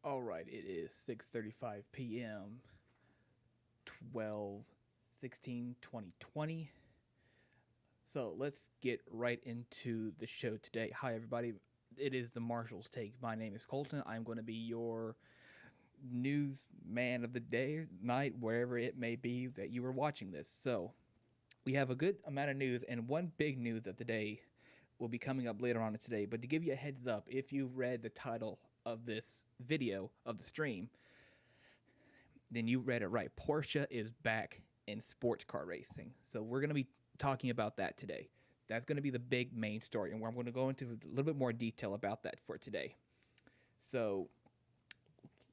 All right, it is 6:35 p.m. 12/16/2020. So let's get right into the show today. Hi everybody. It is the Marshal's Take. My name is Colton. I'm going to be your news man of the day, night, wherever it may be that you are watching this. So we have a good amount of news, and one big news of the day will be coming up later on today. But to give you a heads up, if you read the title of this video of the stream, then you read it right. Porsche is back in sports car racing. So we're going to be talking about that today. That's going to be the big main story, and I'm going to go into a little bit more detail about that for today. So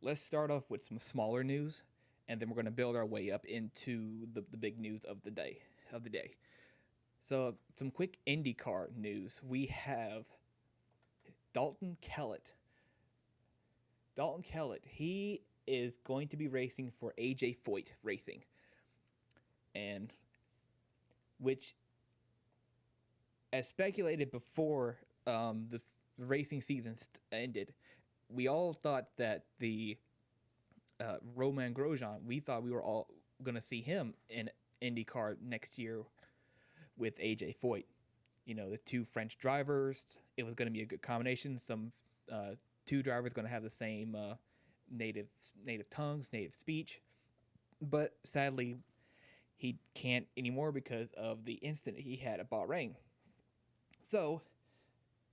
let's start off with some smaller news, and then we're going to build our way up into the big news of the day. So some quick IndyCar news. We have Dalton Kellett. He is going to be racing for AJ Foyt Racing, and which, as speculated before the racing season ended, we all thought that the Romain Grosjean, we thought we were all going to see him in IndyCar next year with AJ Foyt. You know, the two French drivers. It was going to be a good combination. Some two drivers going to have the same native tongues, native speech, but sadly, he can't anymore because of the incident he had at Bahrain. So,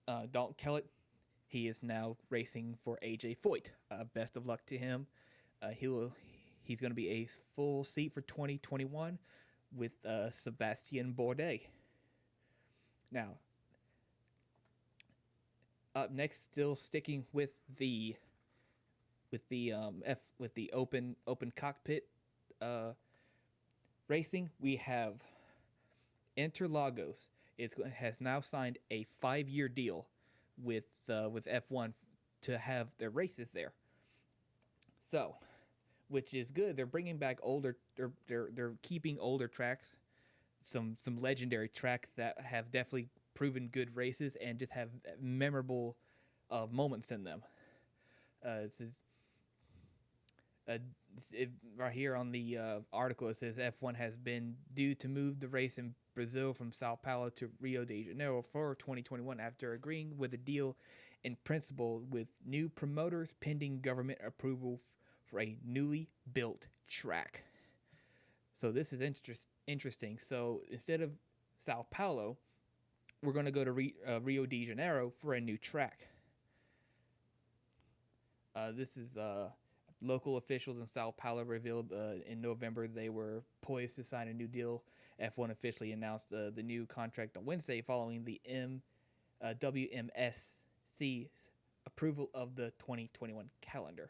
Dalton Kellett, he is now racing for AJ Foyt. Best of luck to him. He's going to be a full seat for 2021 with Sebastien Bourdais. Now, up next, still sticking with the open cockpit racing, we have Interlagos. Has now signed a 5-year deal with F1 to have their races there. So, which is good. They're bringing back older. They're keeping older tracks, some legendary tracks that have definitely proven good races and just have memorable moments in them. This is right here on the article. It says F1 has been due to move the race in Brazil from Sao Paulo to Rio de Janeiro for 2021 after agreeing with a deal in principle with new promoters pending government approval for a newly built track. So this is interesting. So instead of Sao Paulo, we're going to go to Rio de Janeiro for a new track. This is local officials in Sao Paulo revealed in November they were poised to sign a new deal. F1 officially announced the new contract on Wednesday following the WMSC's approval of the 2021 calendar.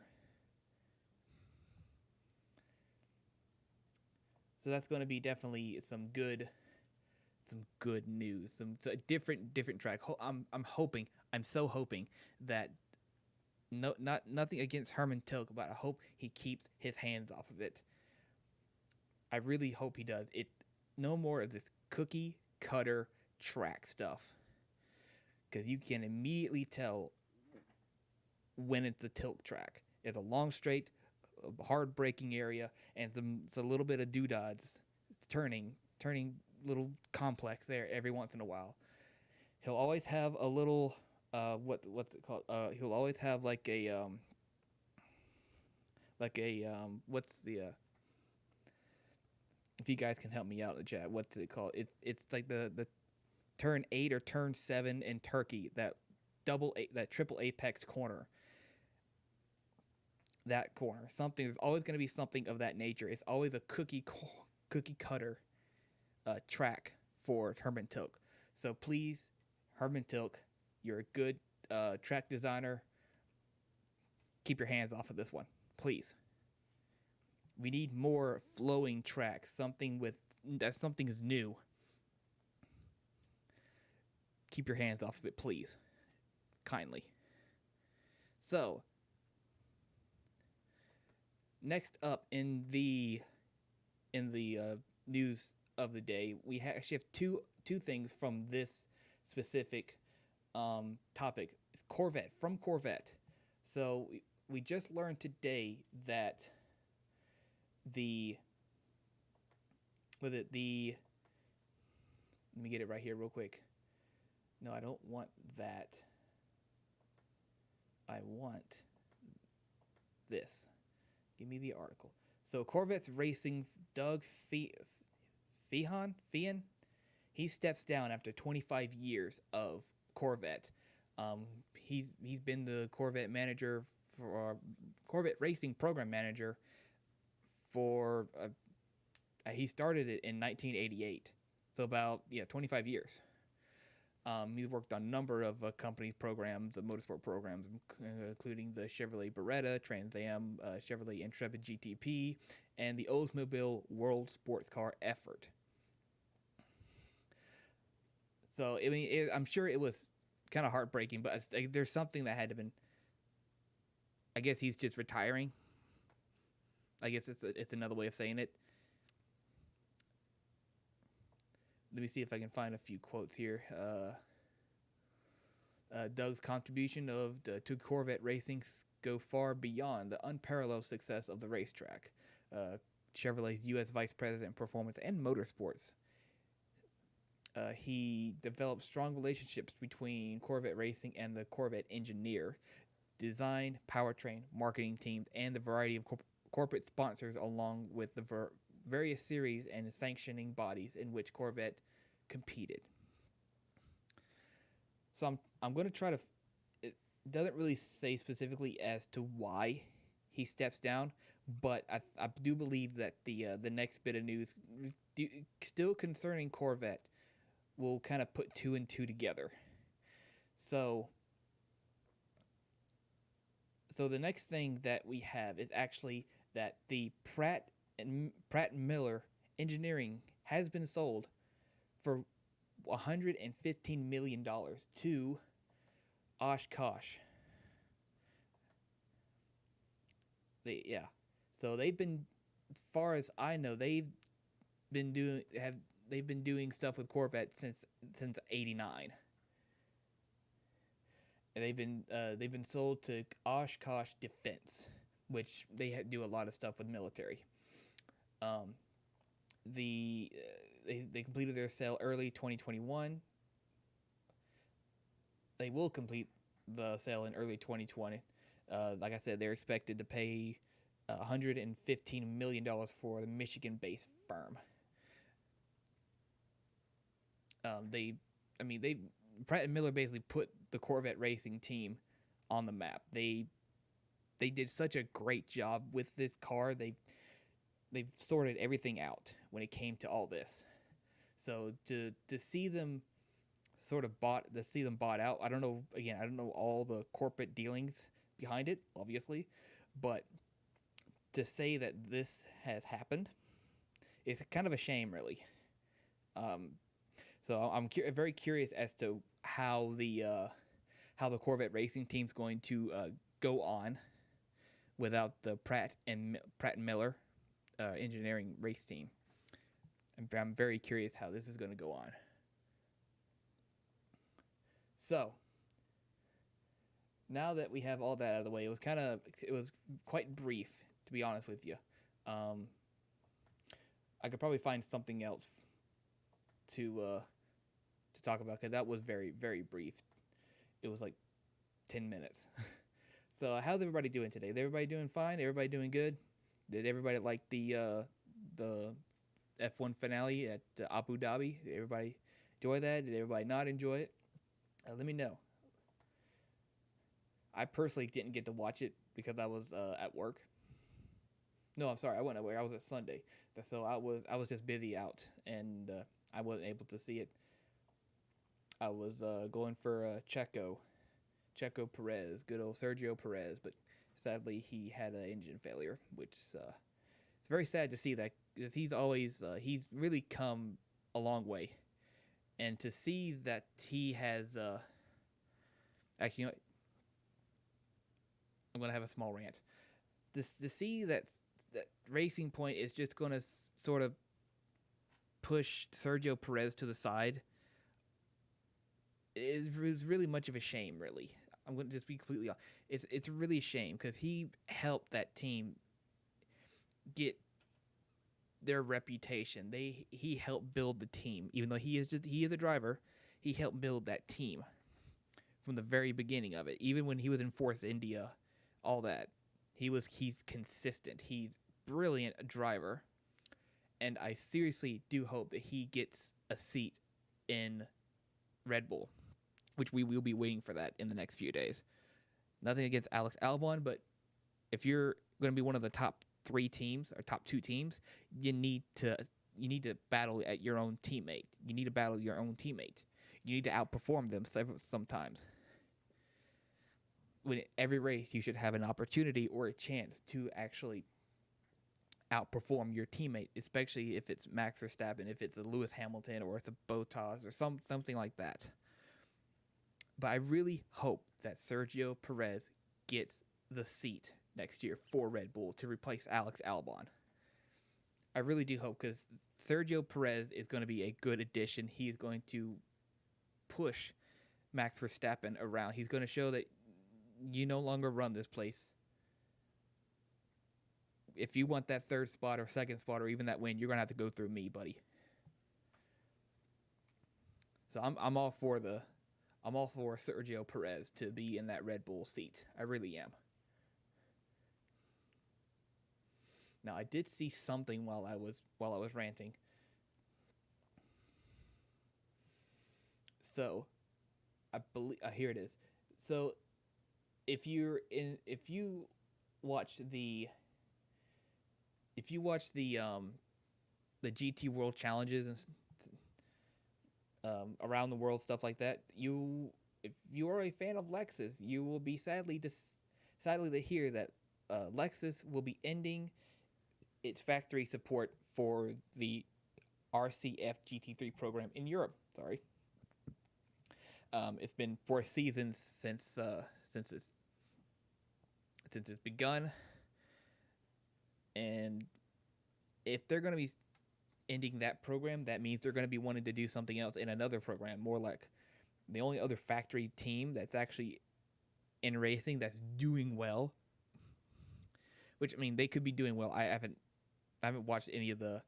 So that's going to be definitely some good news, some different track. I'm so hoping that nothing against Herman Tilke, but I hope he keeps his hands off of it. I really hope he does. No more of this cookie cutter track stuff, because you can immediately tell when it's a Tilke track. It's a long straight, hard braking area, and a little bit of doodads turning little complex there every once in a while. He'll always have a little what's it called? He'll always have like a what's the if you guys can help me out in the chat, what's it called? It's like the turn 8 or turn 7 in Turkey, that triple apex corner. That corner, there's always going to be something of that nature. It's always a cookie cutter track for Herman Tilke. So please, Herman Tilke, you're a good track designer. Keep your hands off of this one, please. We need more flowing tracks, something's new. Keep your hands off of it, please, kindly. So, next up in the news of the day, we actually have two things from this specific topic. It's Corvette. So we just learned today that the with it the let me get it right here real quick. No, I don't want that. I want this. Give me the article. So Corvettes Racing Doug Feehan, he steps down after 25 years of Corvette. He's been the Corvette manager for Corvette Racing program manager for he started it in 1988, so about 25 years. He's worked on a number of company programs, motorsport programs, including the Chevrolet Beretta, Trans Am, Chevrolet Intrepid GTP, and the Oldsmobile World Sports Car effort. So I mean, I'm sure it was kind of heartbreaking, but there's something that had to been. I guess he's just retiring. I guess it's another way of saying it. Let me see if I can find a few quotes here. Doug's contribution to Corvette racing go far beyond the unparalleled success of the racetrack. Chevrolet's U.S. Vice President of Performance and Motorsports. He developed strong relationships between Corvette racing and the Corvette engineer, design, powertrain, marketing teams, and the variety of corporate sponsors, along with the various series and sanctioning bodies in which Corvette competed. So I'm going to try to. It doesn't really say specifically as to why he steps down, but I do believe that the next bit of news, still concerning Corvette, will kind of put two and two together. So the next thing that we have is actually that the Pratt and Miller engineering has been sold for $115 million to Oshkosh. So they've been, as far as I know, they've been doing stuff with Corvette since '89. And they've been sold to Oshkosh Defense, which they do a lot of stuff with military. They completed their sale early 2021. They will complete the sale in early 2020. Like I said, they're expected to pay $115 million for the Michigan-based firm. Pratt and Miller basically put the Corvette racing team on the map. They did such a great job with this car. They've sorted everything out when it came to all this. So to see them bought out. I don't know all the corporate dealings behind it, obviously, but to say that this has happened is kind of a shame, really. So I'm very curious as to how the Corvette racing team's going to go on without the Pratt and Miller engineering race team. I'm very curious how this is going to go on. So now that we have all that out of the way, it was quite brief, to be honest with you. I could probably find something else to talk about, because that was very, very brief. It was like 10 minutes. So how's everybody doing today? Is everybody doing fine? Everybody doing good? Did everybody like the F1 finale at Abu Dhabi? Did everybody enjoy that? Did everybody not enjoy it? Let me know. I personally didn't get to watch it because I was at work. No, I'm sorry, I wasn't at work. I was at Sunday, so I was just busy out, and I wasn't able to see it. I was going for Checo Perez, good old Sergio Perez, but sadly he had an engine failure, which it's very sad to see that, because he's really come a long way, and to see that he has actually, you know, I'm gonna have a small rant. To see that Racing Point is just gonna sort of push Sergio Perez to the side is really much of a shame, really. I'm going to just be completely honest. It's really a shame because he helped that team get their reputation. He helped build the team, even though he is a driver. He helped build that team from the very beginning of it. Even when he was in Force India, all that, he's consistent. He's brilliant driver, and I seriously do hope that he gets a seat in Red Bull, which we will be waiting for that in the next few days. Nothing against Alex Albon, but if you're going to be one of the top 3 teams or top 2 teams, you need to battle at your own teammate. You need to battle your own teammate. You need to outperform them sometimes. When every race, you should have an opportunity or a chance to actually outperform your teammate, especially if it's Max Verstappen, if it's a Lewis Hamilton, or it's a Bottas, or something like that. But I really hope that Sergio Perez gets the seat next year for Red Bull to replace Alex Albon. I really do hope, because Sergio Perez is going to be a good addition. He's going to push Max Verstappen around. He's going to show that you no longer run this place. If you want that 3rd spot or 2nd spot or even that win, you're going to have to go through me, buddy. So I'm all for Sergio Perez to be in that Red Bull seat. I really am. Now, I did see something while I was ranting. So, I believe here it is. So, if you watch the the GT World Challenges and around the world, stuff like that, if you are a fan of Lexus, you will be sadly to hear that Lexus will be ending its factory support for the RCF GT3 program in Europe. Sorry. It's been 4 seasons since it's begun, and if they're going to be ending that program, that means they're going to be wanting to do something else in another program. More like the only other factory team that's actually in racing that's doing well, which, I mean, they could be doing well. I haven't watched any of the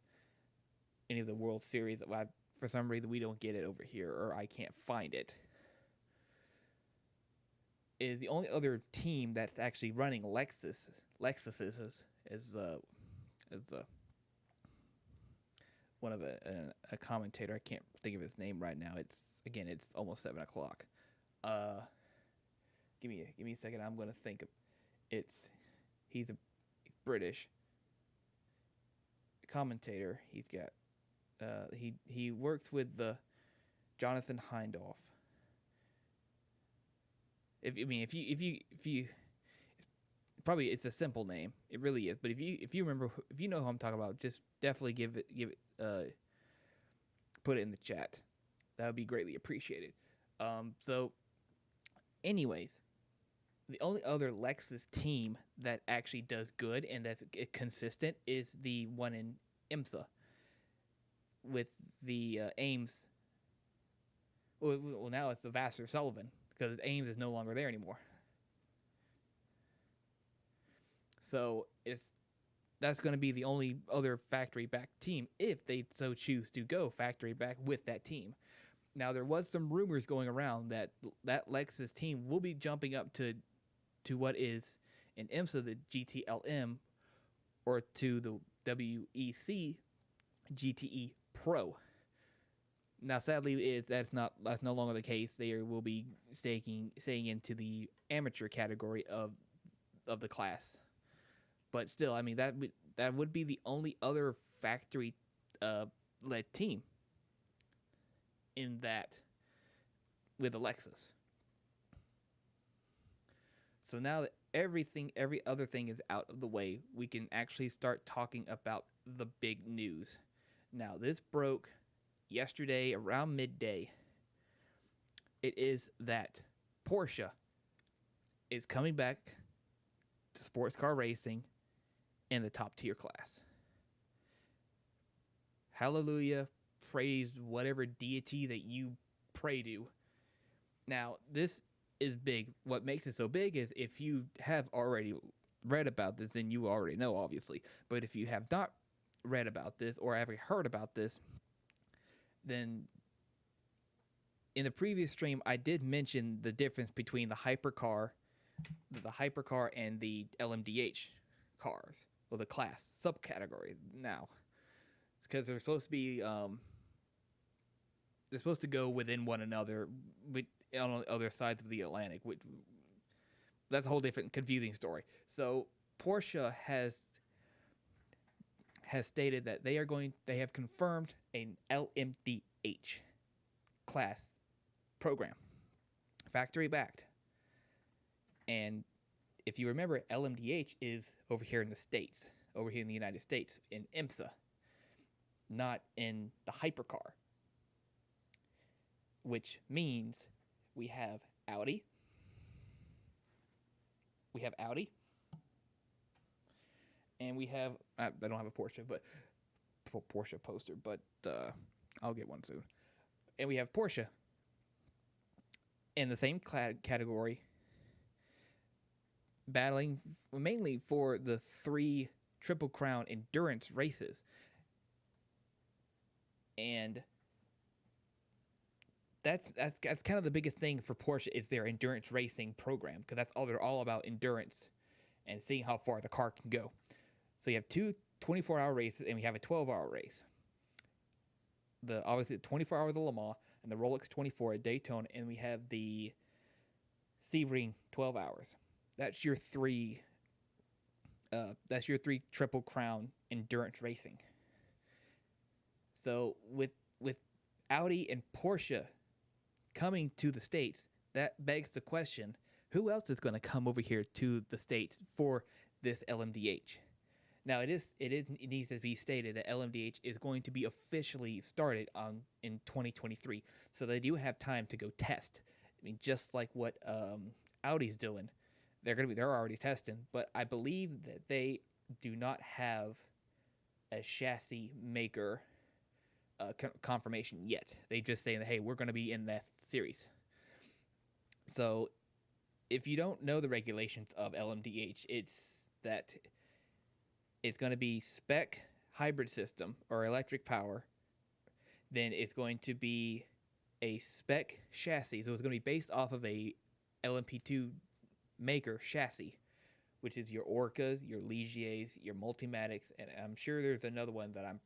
World Series. For some reason, we don't get it over here, or I can't find it. Is the only other team that's actually running Lexus is one of a commentator. I can't think of his name right now. It's almost 7 o'clock. Give me a second. I'm gonna think of he's a British commentator. He's got he works with the Jonathan Hindhaugh. If you probably, it's a simple name. It really is. But if you remember, if you know who I'm talking about, just definitely put it in the chat. That would be greatly appreciated. So anyways, the only other Lexus team that actually does good and that's consistent is the one in IMSA with the Ames. Well, now it's the Vassar Sullivan, because Ames is no longer there anymore. So that's going to be the only other factory back team if they so choose to go factory back with that team. Now, there was some rumors going around that Lexus team will be jumping up to what is in IMSA the GTLM, or to the WEC GTE Pro. Now, sadly, that's no longer the case. They will be staying into the amateur category of the class. But still, I mean, that would be the only other factory led team in that with a Lexus. So now that every other thing is out of the way, we can actually start talking about the big news. Now, this broke yesterday around midday. It is that Porsche is coming back to sports car racing in the top tier class. Hallelujah. Praise whatever deity that you pray to. Now, this is big. What makes it so big is if you have already read about this, then you already know, obviously. But if you have not read about this or ever heard about this, then in the previous stream, I did mention the difference between the hypercar and the LMDH cars, or the class subcategory now, because they're supposed to go within one another, on the other sides of the Atlantic. Which, that's a whole different confusing story. So Porsche has stated that they have confirmed an LMDH class program, factory backed. And if you remember, LMDH is over here in the States, over here in the United States, in IMSA, not in the hypercar, which means we have Audi, and we have, I don't have a Porsche, but Porsche poster, but I'll get one soon. And we have Porsche in the same category, battling mainly for the 3 Triple Crown endurance races. And that's kind of the biggest thing for Porsche is their endurance racing program, because that's all they're all about, endurance and seeing how far the car can go. So you have 2 24-hour races, and we have a 12-hour race. Obviously the 24 hours of Le Mans and the Rolex 24 at Daytona, and we have the Sebring 12 hours. That's your 3 Triple Crown endurance racing. So with Audi and Porsche coming to the States, that begs the question, who else is going to come over here to the States for this LMDH? Now, it needs to be stated that LMDH is going to be officially started in 2023, so they do have time to go test. I mean, just like what Audi's doing, they're already testing, but I believe that they do not have a chassis maker confirmation yet. They just saying, hey, we're going to be in that series. So if you don't know the regulations of LMDH, it's going to be spec hybrid system or electric power. Then it's going to be a spec chassis. So it's going to be based off of a LMP2 maker chassis, which is your Orcas, your Ligiers, your Multimatics, and I'm sure there's another one that I'm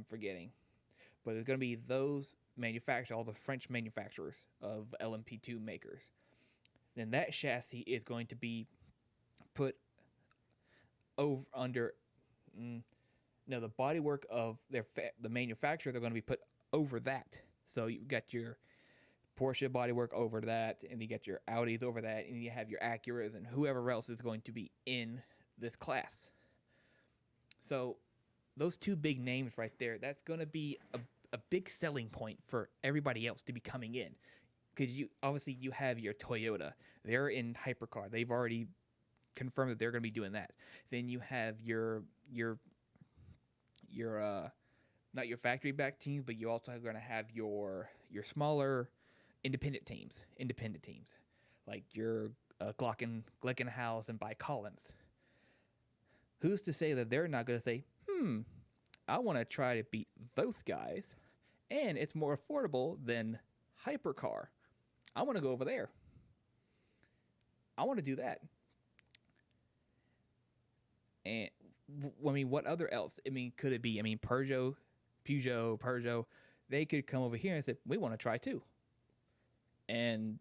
forgetting. But it's going to be those manufacturers, all the French manufacturers of LMP2 makers. Then that chassis is going to be put over under the bodywork of the manufacturers are going to be put over that. So you've got your Porsche bodywork over that, and you got your Audis over that, and you have your Acuras and whoever else is going to be in this class. So those 2 big names right there, that's going to be a big selling point for everybody else to be coming in, because you have your Toyota. They're in hypercar. They've already confirmed that they're going to be doing that. Then you have your not your factory back teams, but you also are going to have your smaller independent teams like your Glickenhaus and By Collins. Who's to say that they're not going to say, I want to try to beat those guys, and it's more affordable than hypercar. I want to go over there. I want to do that. And what other else? Could it be? Peugeot, they could come over here and say, we want to try too. And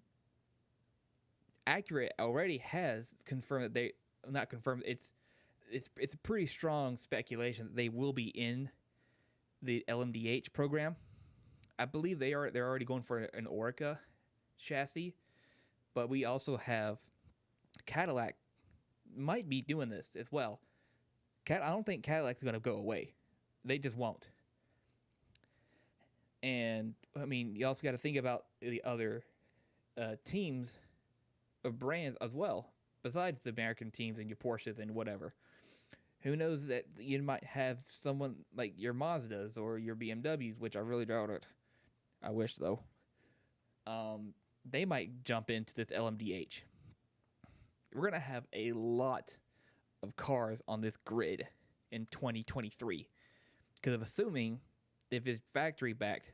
Acura already has confirmed that not confirmed. It's a pretty strong speculation that they will be in the LMDH program. I believe they're already going for an Orca chassis, but we also have Cadillac might be doing this as well. I don't think Cadillac's going to go away. They just won't. And you also got to think about the other teams of brands as well, besides the American teams and your Porsches and whatever. Who knows that you might have someone like your Mazdas or your BMWs, which I really doubt it. I wish, though. they might jump into this LMDH. We're going to have a lot of cars on this grid in 2023 because of assuming if it's factory backed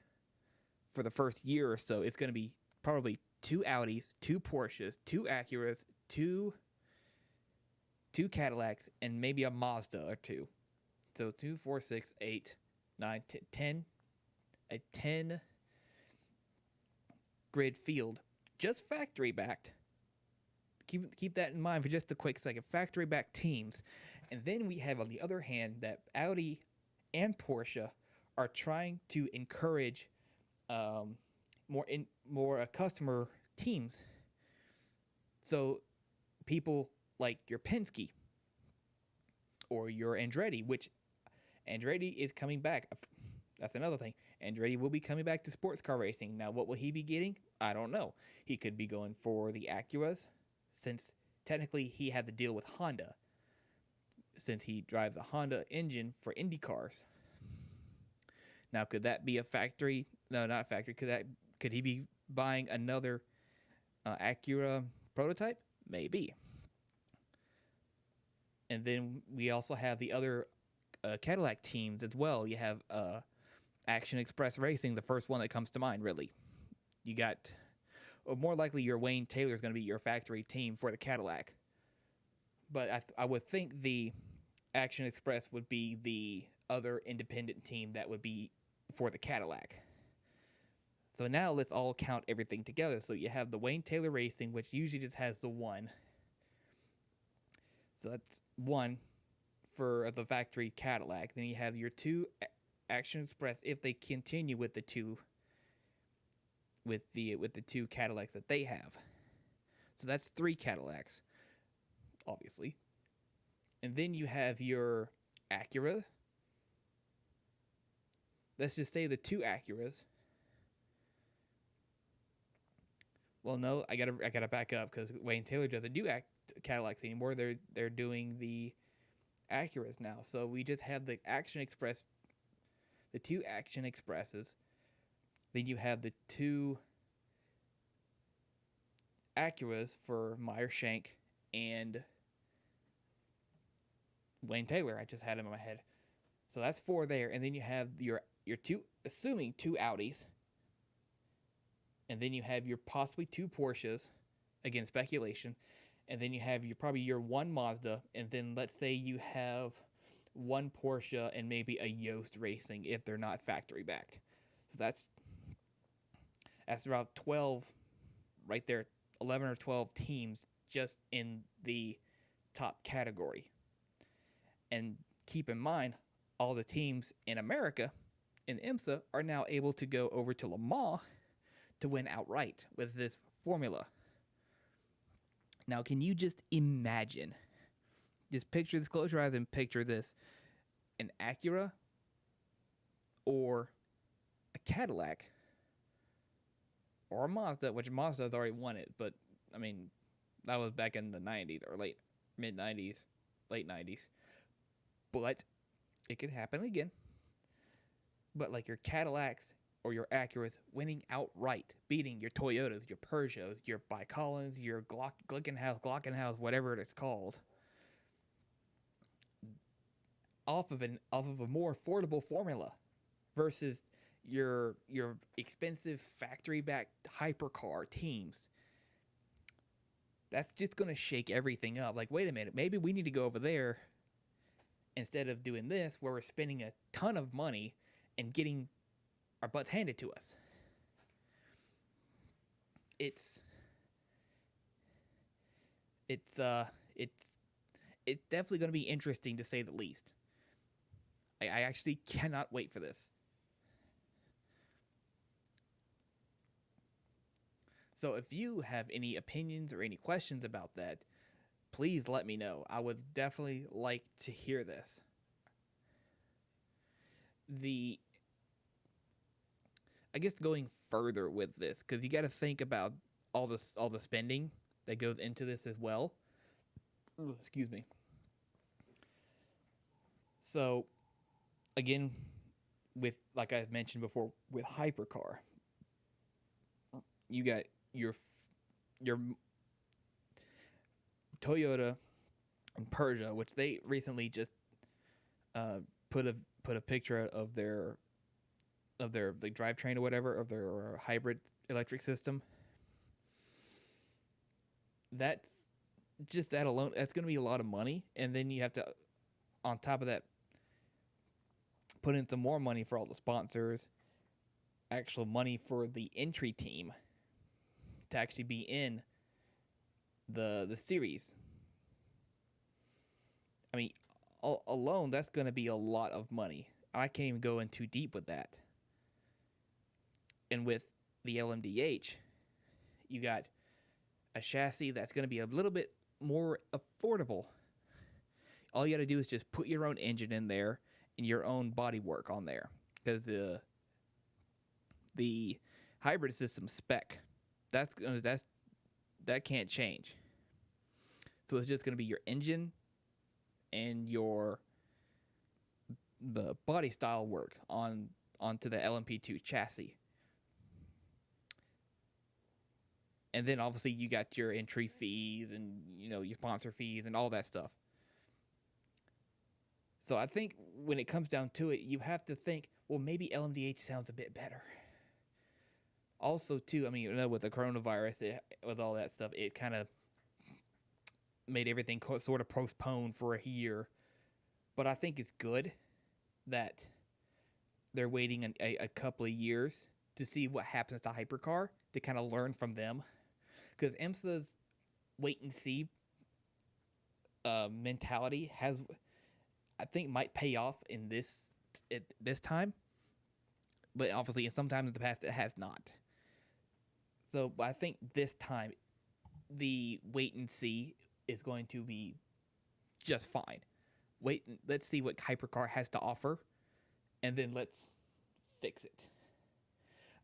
for the first year or so, it's going to be probably two Audis, two Porsches, two Acuras, two Cadillacs, and maybe a Mazda or two. So 2, 4, 6, 8, 9, 10, a 10 grid field, just factory backed. Keep that in mind for just a quick second. Factory backed teams, and then we have on the other hand that Audi and Porsche are trying to encourage more customer teams. So people like your Penske or your Andretti, which Andretti is coming back. That's another thing. Andretti will be coming back to sports car racing. Now, what will he be getting? I don't know. He could be going for the Acuras, since technically he had to deal with Honda, since he drives a Honda engine for Indy cars. Now, could that be a factory? No, not a factory. Could he be buying another Acura prototype? Maybe. And then we also have the other Cadillac teams as well. You have Action Express Racing, the first one that comes to mind, really. You got, or more likely, your Wayne Taylor is going to be your factory team for the Cadillac. But I would think the Action Express would be the other independent team that would be for the Cadillac. So now let's all count everything together. So you have the Wayne Taylor Racing, which usually just has the one. So that's one for the factory Cadillac. Then you have your two Action Express if they continue with the two Cadillacs that they have. So that's 3 Cadillacs, obviously. And then you have your Acura. Let's just say the 2 Acuras. Well, no, I gotta back up because Wayne Taylor doesn't do Cadillacs anymore. They're doing the Acuras now. So we just have the Action Express, the 2 Action Expresses. Then you have the 2 Acuras for Meyer Shank and Wayne Taylor. I just had him in my head. So that's 4 there. And then you have your 2, assuming 2 Audis. And then you have your possibly 2 Porsches. Again, speculation. And then you have probably your 1 Mazda. And then let's say you have 1 Porsche and maybe a Yost Racing if they're not factory backed. So that's about 12 right there, 11 or 12 teams just in the top category. And keep in mind, all the teams in America in IMSA are now able to go over to Le Mans to win outright with this formula. Now, can you just imagine? Just picture this, close your eyes and picture this. An Acura or a Cadillac or a Mazda, which Mazda's already won it, but, I mean, that was back in the 90s or mid-90s, late 90s. But it could happen again. But like your Cadillacs or your Acuras winning outright, beating your Toyotas, your Peugeots, your Bicolins, your Glockenhaus, whatever it's called, off of a more affordable formula versus your expensive factory-backed hypercar teams. That's just going to shake everything up. Like, wait a minute, maybe we need to go over there instead of doing this where we're spending a ton of money and getting our butts handed to us. It's definitely going to be interesting to say the least. I actually cannot wait for this. So if you have any opinions or any questions about that, please let me know. I would definitely like to hear this. I guess going further with this, because you got to think about all the spending that goes into this as well. Ooh, excuse me. So, again, with like I mentioned before, with hypercar, you got your your Toyota and Persia, which they recently just uh, put a put a picture of their like drivetrain or whatever of their hybrid electric system. That's just that alone. That's going to be a lot of money, and then you have to, on top of that, put in some more money for all the sponsors, actual money for the entry team to actually be in the series. I mean, alone that's going to be a lot of money. I can't even go in too deep with that. And with the LMDH, you got a chassis that's going to be a little bit more affordable. All you got to do is just put your own engine in there and your own body work on there, because the hybrid system spec that's that can't change. So it's just going to be your engine and your the body style work onto the LMP2 chassis. And then obviously you got your entry fees and your sponsor fees and all that stuff. So I think when it comes down to it, you have to think, well, maybe LMDH sounds a bit better. Also, too, I mean, with the coronavirus, with all that stuff, it kind of made everything sort of postponed for a year. But I think it's good that they're waiting a couple of years to see what happens to Hypercar, to kind of learn from them. Because IMSA's wait and see mentality I think, might pay off in this time. But obviously, sometimes in the past, it has not. So I think this time, the wait and see is going to be just fine. Let's see what Hypercar has to offer, and then let's fix it.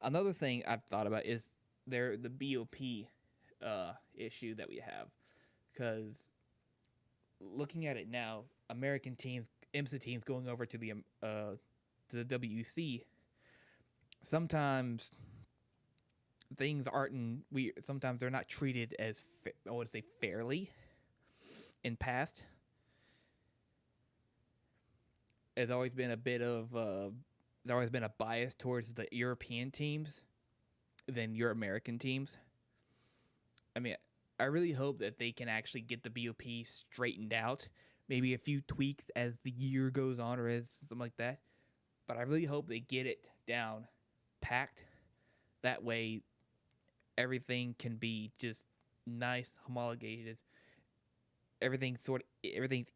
Another thing I've thought about is the BOP issue that we have, because looking at it now, American teams, IMSA teams going over to the WC, sometimes things sometimes they're not treated as I would say fairly in past. There's always been a bit of there's always been a bias towards the European teams than your American teams. I mean, I really hope that they can actually get the BOP straightened out. Maybe a few tweaks as the year goes on, or as something like that. But I really hope they get it down, packed. That way, everything can be just nice, homologated. Everything's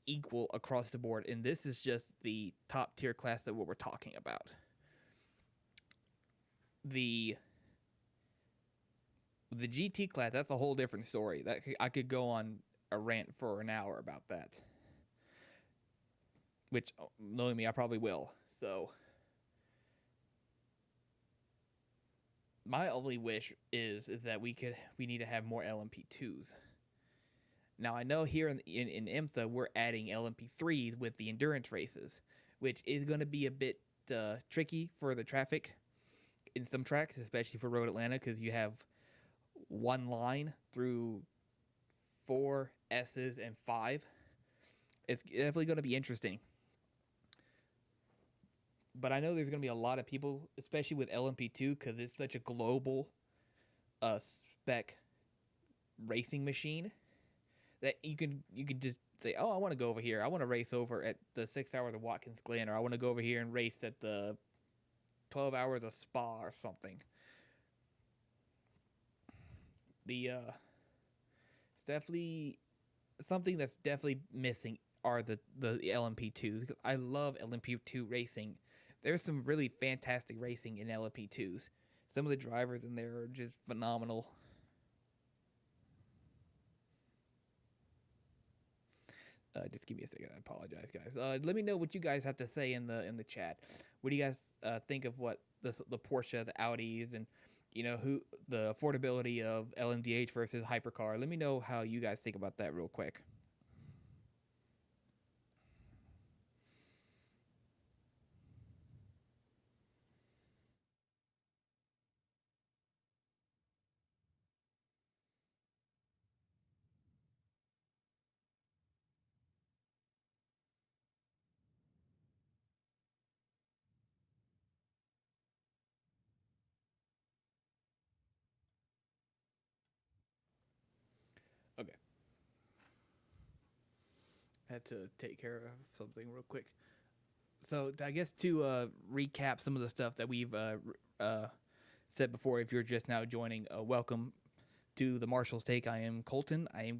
equal across the board, and this is just the top tier class of what we're talking about. The GT class, that's a whole different story. That I could go on a rant for an hour about that, which, knowing me, I probably will. So my only wish is that we need to have more LMP2s. Now I know here in IMSA we're adding LMP3s with the endurance races, which is going to be a bit tricky for the traffic in some tracks, especially for Road Atlanta, because you have one line through 4 S's and 5. It's definitely going to be interesting. But I know there's going to be a lot of people, especially with LMP2, because it's such a global spec racing machine, that you can just say, oh, I want to go over here. I want to race over at the 6 hours of Watkins Glen, or I want to go over here and race at the 12 hours of Spa or something. It's definitely something that's definitely missing are the LMP2s. I love LMP2 racing. There's some really fantastic racing in LMP2s. Some of the drivers in there are just phenomenal. Just give me a second. I apologize, guys. Let me know what you guys have to say in the chat. What do you guys think of what the Porsche, the Audis, and who the affordability of LMDH versus Hypercar? Let me know how you guys think about that real quick. Had to take care of something real quick. So I guess to recap some of the stuff that we've said before, if you're just now joining, welcome to the Marshal's Take. I am Colton. I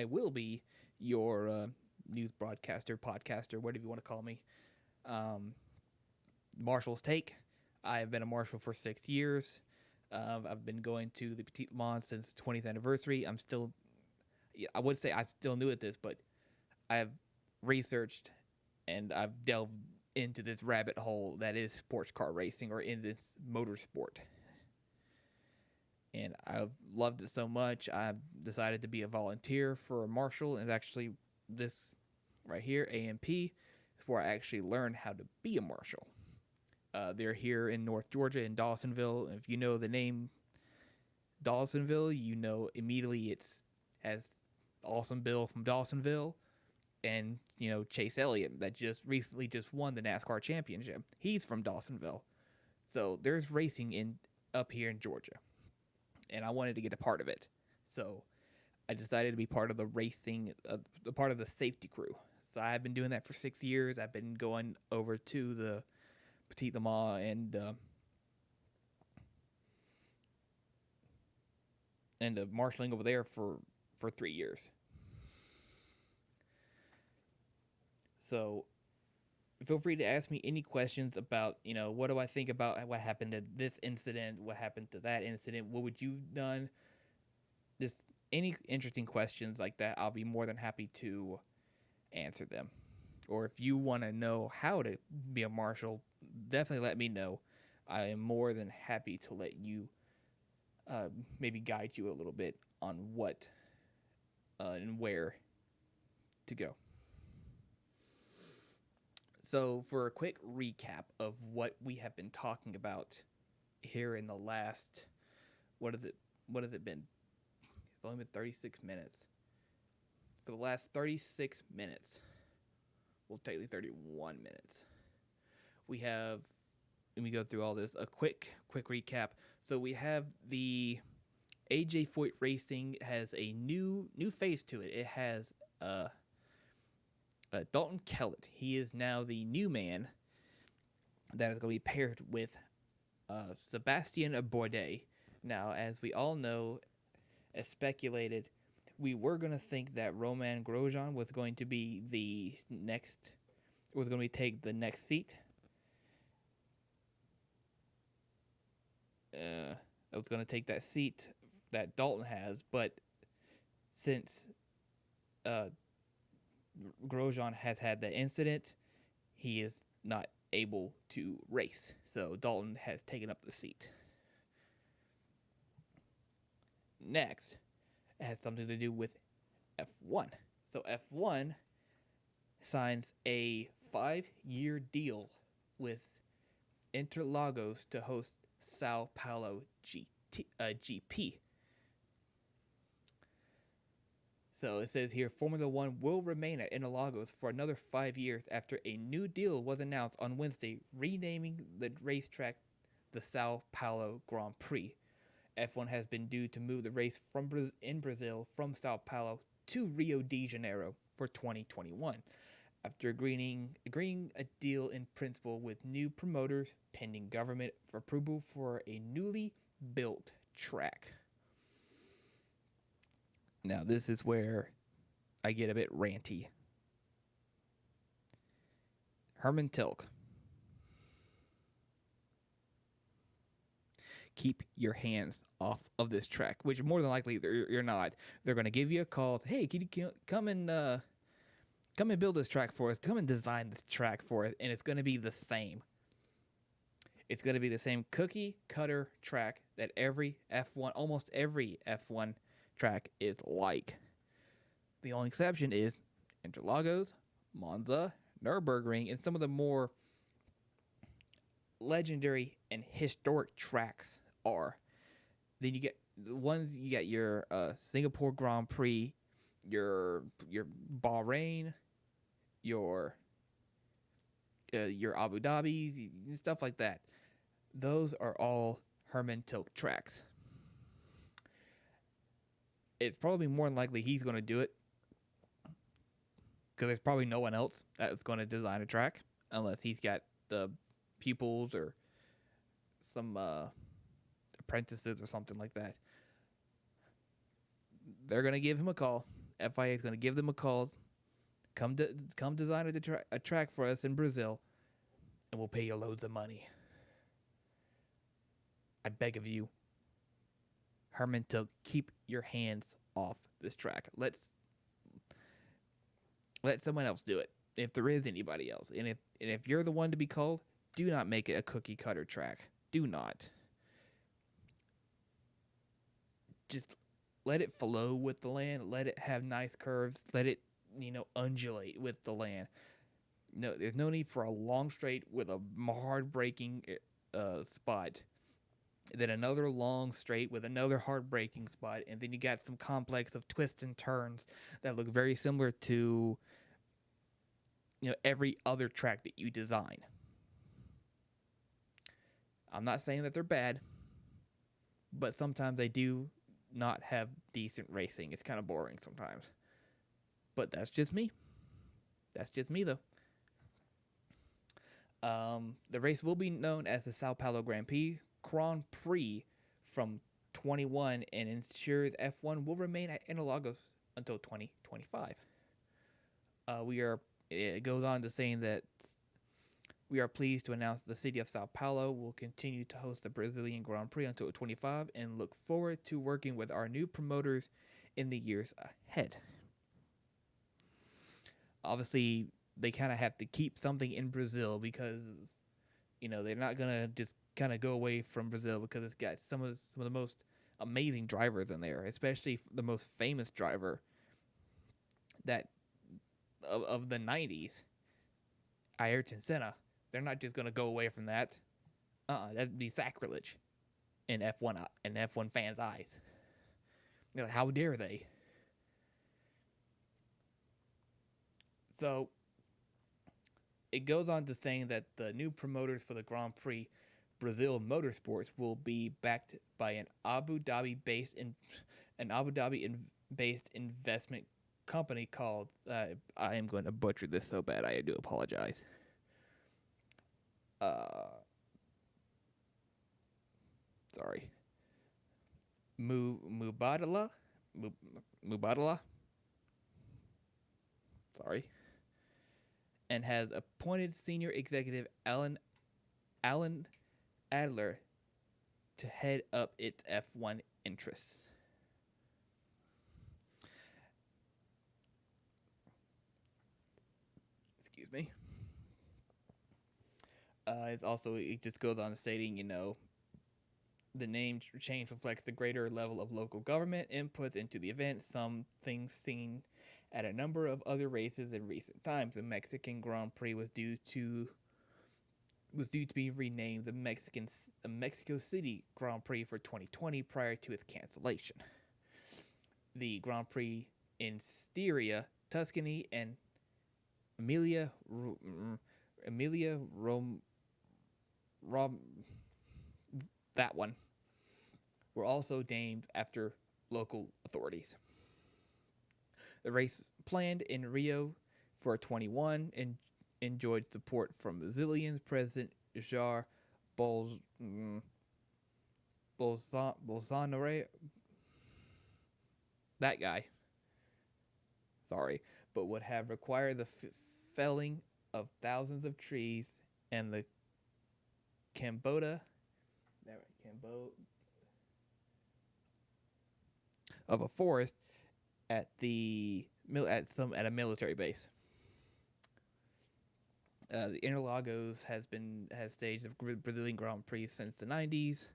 will be your news broadcaster, podcaster, whatever you want to call me. Marshal's Take. I have been a marshal for 6 years. I've been going to the Petit Le Mans since the 20th anniversary. I would say I'm still new at this, but I've researched and I've delved into this rabbit hole that is sports car racing, or in this motorsport. And I've loved it so much, I've decided to be a volunteer for a marshal. And actually, this right here, AMP, is where I actually learned how to be a marshal. They're here in North Georgia, in Dawsonville. If you know the name Dawsonville, you know immediately it's as Awesome Bill from Dawsonville, and Chase Elliott that just recently won the NASCAR championship. He's from Dawsonville, so there's racing in up here in Georgia, and I wanted to get a part of it. So I decided to be part of the racing, part of the safety crew. So I've been doing that for 6 years. I've been going over to the Petit Le Mans and marshaling over there for 3 years. So feel free to ask me any questions about, what do I think about what happened to this incident, what happened to that incident, what would you have done? Just any interesting questions like that, I'll be more than happy to answer them. Or if you want to know how to be a marshal, definitely let me know. I am more than happy to let you maybe guide you a little bit on what and where to go. So for a quick recap of what we have been talking about here in the last, what has it been? It's only been 36 minutes. For the last 36 minutes, well, technically 31 minutes, we have, let me go through all this, a quick recap. So we have the AJ Foyt Racing has a new face to it. It has Dalton Kellett. He is now the new man that is going to be paired with Sebastien Bourdais. Now, as we all know, as speculated, we were going to think that Romain Grosjean was going to be take the next seat. I was going to take that seat that Dalton has, but since Grosjean has had that incident, he is not able to race. So Dalton has taken up the seat. Next, it has something to do with F1. So F1 signs a 5-year deal with Interlagos to host Sao Paulo GP. So it says here, Formula One will remain at Interlagos for another 5 years after a new deal was announced on Wednesday, renaming the racetrack the Sao Paulo Grand Prix. F1 has been due to move the race in Brazil from Sao Paulo to Rio de Janeiro for 2021, after agreeing a deal in principle with new promoters pending government approval for a newly built track. Now, this is where I get a bit ranty. Herman Tilke. Keep your hands off of this track, which more than likely you're not. They're going to give you a call. Hey, can you come and build this track for us? Come and design this track for us, and it's going to be the same. It's going to be the same cookie cutter track that almost every F1 track is like. The only exception is Interlagos, Monza, Nürburgring, and some of the more legendary and historic tracks are. Then you get your Singapore Grand Prix, your Bahrain, your Abu Dhabi's, stuff like that. Those are all Herman Tilke tracks. It's probably more than likely he's going to do it. because there's probably no one else that's going to design a track unless he's got the pupils or some apprentices or something like that. They're going to give him a call. FIA is going to give them a call. Come design a track for us in Brazil, and we'll pay you loads of money. I beg of you, Herman Tilke, keep your hands off this track. Let someone else do it, if there is anybody else. And if you're the one to be called, do not make it a cookie cutter track. Do not. Just let it flow with the land. Let it have nice curves. Let it, undulate with the land. No, there's no need for a long straight with a hard braking spot. Then another long straight with another hard braking spot, and then you got some complex of twists and turns that look very similar to every other track that you design. I'm not saying that they're bad, but sometimes they do not have decent racing. It's kind of boring sometimes. But that's just me. That's just me, though. The race will be known as the Sao Paulo Grand Prix from 21 and ensures F1 will remain at Interlagos until 2025. It goes on to saying that we are pleased to announce the city of Sao Paulo will continue to host the Brazilian Grand Prix until 2025 and look forward to working with our new promoters in the years ahead. Obviously, they kind of have to keep something in Brazil because, they're not going to just kind of go away from Brazil because it's got some of the most amazing drivers in there, especially the most famous driver of the 90s, Ayrton Senna. They're not just going to go away from that. That'd be sacrilege in F1 fans' eyes. Like, how dare they? So it goes on to saying that the new promoters for the Grand Prix Brazil Motorsports will be backed by an Abu Dhabi based investment company called I am going to butcher this so bad. I do apologize. Sorry. Mubadala. Sorry. And has appointed senior executive Alan Adler to head up its F1 interests. Excuse me. It just goes on stating, the name change reflects the greater level of local government input into the event, some things seen at a number of other races in recent times. The Mexican Grand Prix was due to be renamed the Mexico City Grand Prix for 2020 prior to its cancellation. The Grand Prix in Styria, Tuscany, and Emilia that one were also named after local authorities. The race planned in Rio for 21 and enjoyed support from Brazilian President Jair Bolsonaro. That guy. Sorry, but would have required the felling of thousands of trees and the of a forest at a military base. The Interlagos has staged the Brazilian Grand Prix since the 90s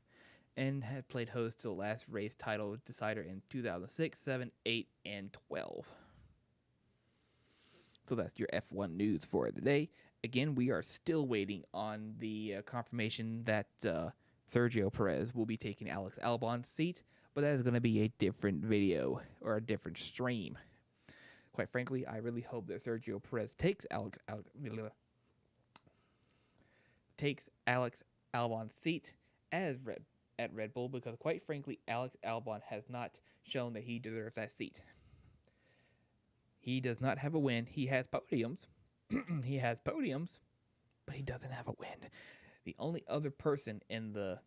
and had played host to the last race title decider in 2006, 7, 8, and 12. So that's your F1 news for the day. Again, we are still waiting on the confirmation that Sergio Perez will be taking Alex Albon's seat, but that is going to be a different video or a different stream. Quite frankly, I really hope that Sergio Perez takes Alex Albon's seat at Red Bull, because quite frankly, Alex Albon has not shown that he deserves that seat. He does not have a win. He has podiums. He has podiums, but he doesn't have a win. The only other person in the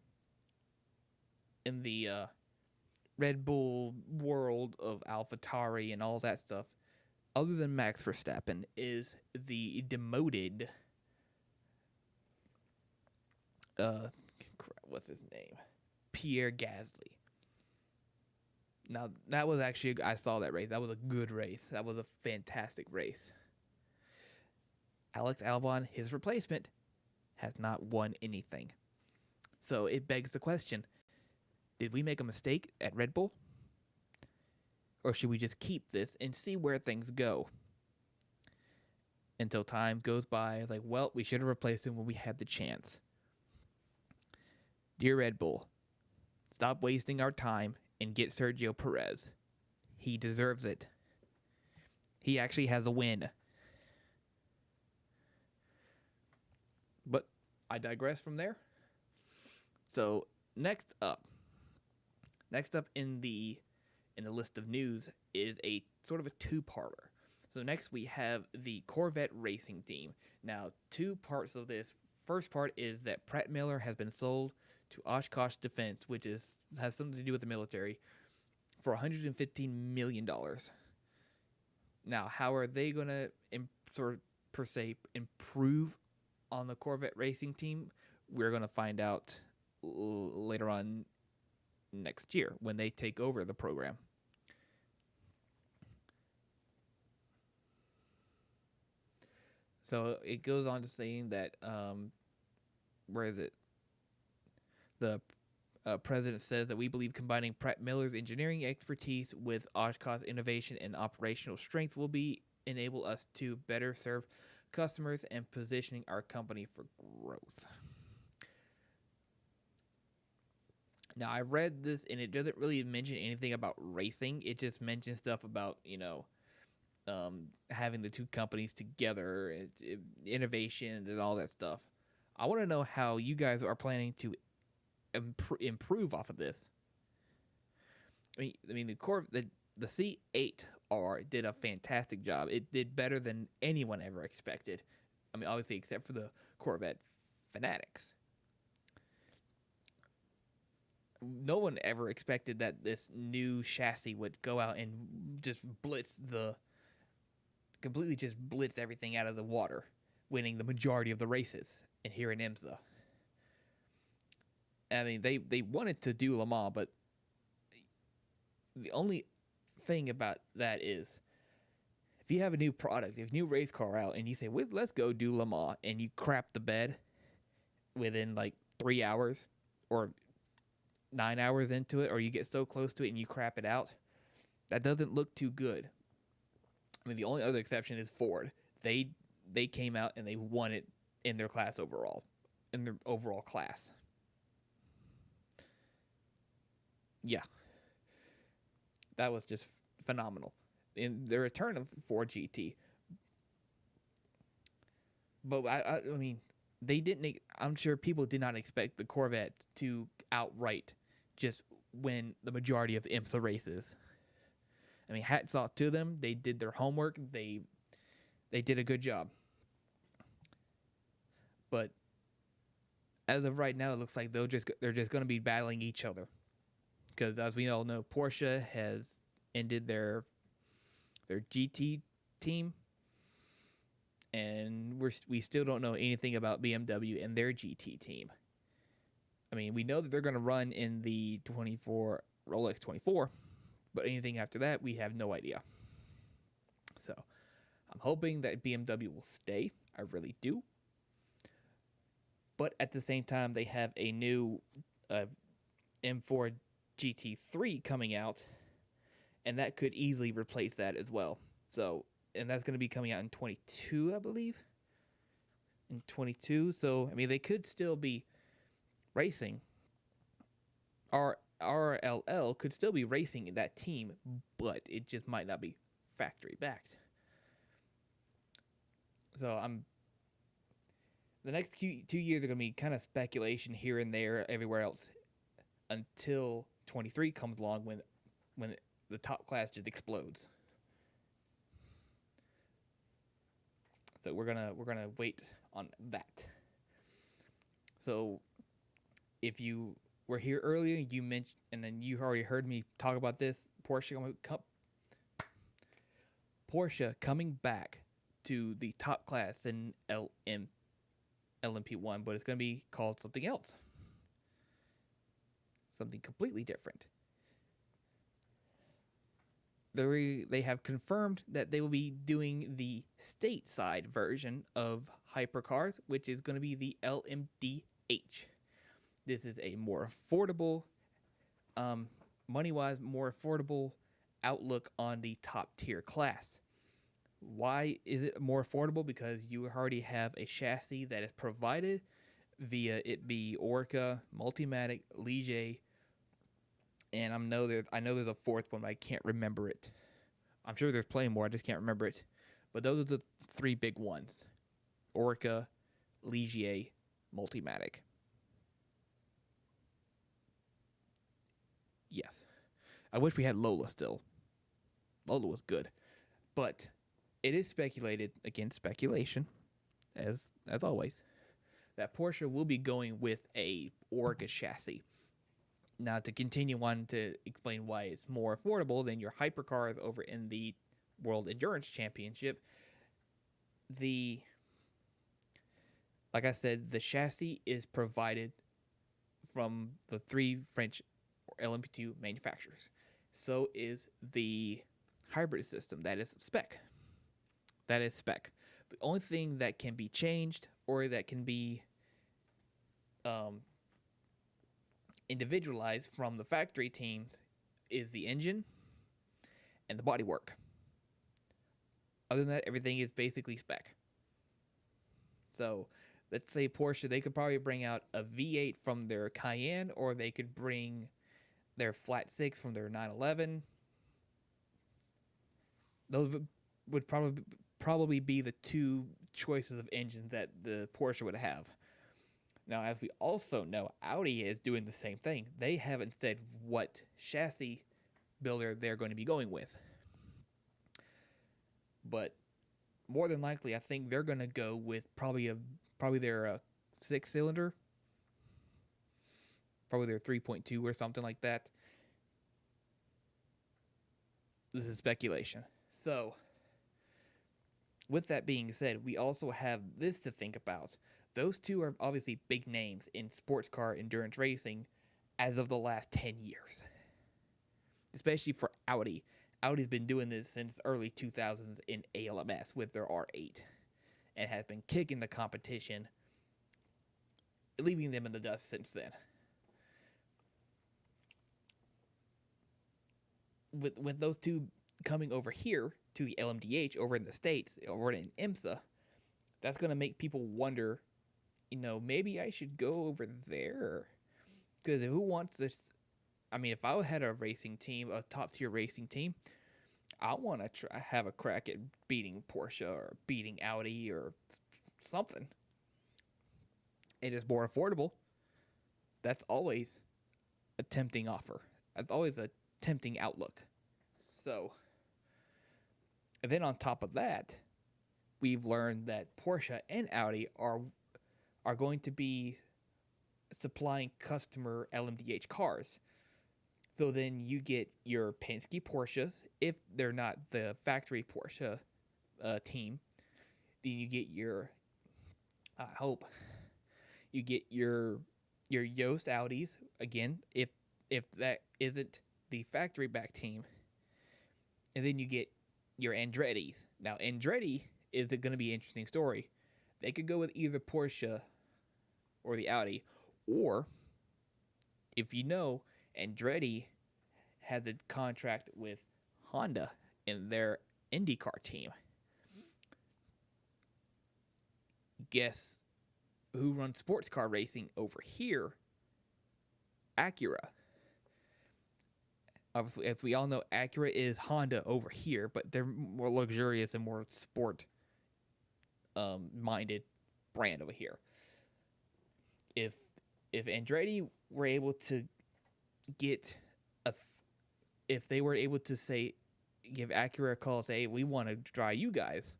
Red Bull world of AlphaTauri and all that stuff, other than Max Verstappen, is the demoted. What's his name? Pierre Gasly. Now that was actually, I saw that race. That was a good race. That was a fantastic race. Alex Albon, his replacement, has not won anything. So it begs the question: did we make a mistake at Red Bull? Or should we just keep this and see where things go? Until time goes by, like, well, we should have replaced him when we had the chance. Dear Red Bull, stop wasting our time and get Sergio Perez. He deserves it. He actually has a win. But I digress from there. So next up in the list of news is a sort of a two-parter. So next we have the Corvette racing team. Now, two parts of this. First part is that Pratt Miller has been sold to Oshkosh Defense, which has something to do with the military, for $115 million. Now, how are they going to improve on the Corvette racing team? We're going to find out later on next year when they take over the program. So it goes on to saying that, where is it? The president says that we believe combining Pratt Miller's engineering expertise with Oshkosh innovation and operational strength will enable us to better serve customers and positioning our company for growth. Now, I read this, and it doesn't really mention anything about racing. It just mentions stuff about, having the two companies together, innovation, and all that stuff. I want to know how you guys are planning to improve off of this. I mean, the C8R did a fantastic job. It did better than anyone ever expected. I mean, obviously, except for the Corvette fanatics. No one ever expected that this new chassis would go out and just completely blitz everything out of the water, winning the majority of the races. And here in IMSA, I mean, they wanted to do Le Mans, but the only thing about that is, if you have a new product, if a new race car out, and you say, well, let's go do Le Mans, and you crap the bed within like 3 hours or 9 hours into it, or you get so close to it and you crap it out, that doesn't look too good. I mean, the only other exception is Ford. They came out and they won it in their class overall, in their overall class. Yeah. That was just phenomenal. In the return of Ford GT. But I mean, they didn't. I'm sure people did not expect the Corvette to outright just win the majority of IMSA races. I mean, hats off to them. They did their homework. They did a good job. But as of right now, it looks like they're just going to be battling each other. Because as we all know, Porsche has ended their GT team, and we still don't know anything about BMW and their GT team. I mean, we know that they're going to run in the Rolex 24, but anything after that, we have no idea. So, I'm hoping that BMW will stay. I really do. But at the same time, they have a new M4 GT3 coming out, and that could easily replace that as well. So, and that's going to be coming out in 22, I believe. In 22, so I mean, they could still be racing. RLL could still be racing in that team, but it just might not be factory backed. So the next 2 years are going to be kind of speculation here and there, everywhere else, until 23 comes along when the top class just explodes. So we're gonna wait on that. So if you were here earlier, you mentioned, and then you already heard me talk about this. Porsche coming back to the top class in LMP1, but it's going to be called something else, something completely different. They have confirmed that they will be doing the stateside version of hypercars, which is going to be the LMDH. This is a more affordable, money-wise, more affordable outlook on the top tier class. Why is it more affordable? Because you already have a chassis that is provided via it be Orca, Multimatic, Ligier, and I know there's a fourth one, but I can't remember it. I'm sure there's plenty more. I just can't remember it. But those are the three big ones: Orca, Ligier, Multimatic. Yes, I wish we had Lola still. Lola was good, but it is speculated, again speculation, as always, that Porsche will be going with a Orca chassis. Now, to continue on to explain why it's more affordable than your hypercars over in the World Endurance Championship, the like I said, the chassis is provided from the three French LMP2 manufacturers. So is the hybrid system. That is spec. That is spec. The only thing that can be changed or that can be individualized from the factory teams is the engine and the bodywork. Other than that, everything is basically spec. So let's say Porsche, they could probably bring out a V8 from their Cayenne, or they could bring their flat six from their 911. Those would probably be the two choices of engines that the Porsche would have. Now, as we also know, Audi is doing the same thing. They haven't said what chassis builder they're going to be going with. But more than likely, I think they're going to go with probably their six-cylinder, probably their 3.2 or something like that. This is speculation. So, with that being said, we also have this to think about. Those two are obviously big names in sports car endurance racing as of the last 10 years. Especially for Audi. Audi's been doing this since early 2000s in ALMS with their R8 and has been kicking the competition, leaving them in the dust since then. With those two coming over here to the LMDH over in the States, over in IMSA, that's going to make people wonder, maybe I should go over there. Because who wants this? I mean, if I had a racing team, a top tier racing team, I want to have a crack at beating Porsche or beating Audi or something. It is more affordable. That's always a tempting offer. That's always a tempting outlook. So, and then on top of that, we've learned that Porsche and Audi are going to be supplying customer LMDH cars. So then you get your Penske Porsches, if they're not the factory Porsche team. Then you get your, I hope, you get your Yost Audis again, if that isn't the factory back team. And then you get your Andretti's. Now, Andretti is going to be an interesting story. They could go with either Porsche or the Audi, or if you know, Andretti has a contract with Honda in their IndyCar team. Guess who runs sports car racing over here? Acura. Obviously, as we all know, Acura is Honda over here, but they're more luxurious and more sport minded brand over here. If Andretti were able to get if they were able to say, give Acura a call, say, hey, we want to try you guys,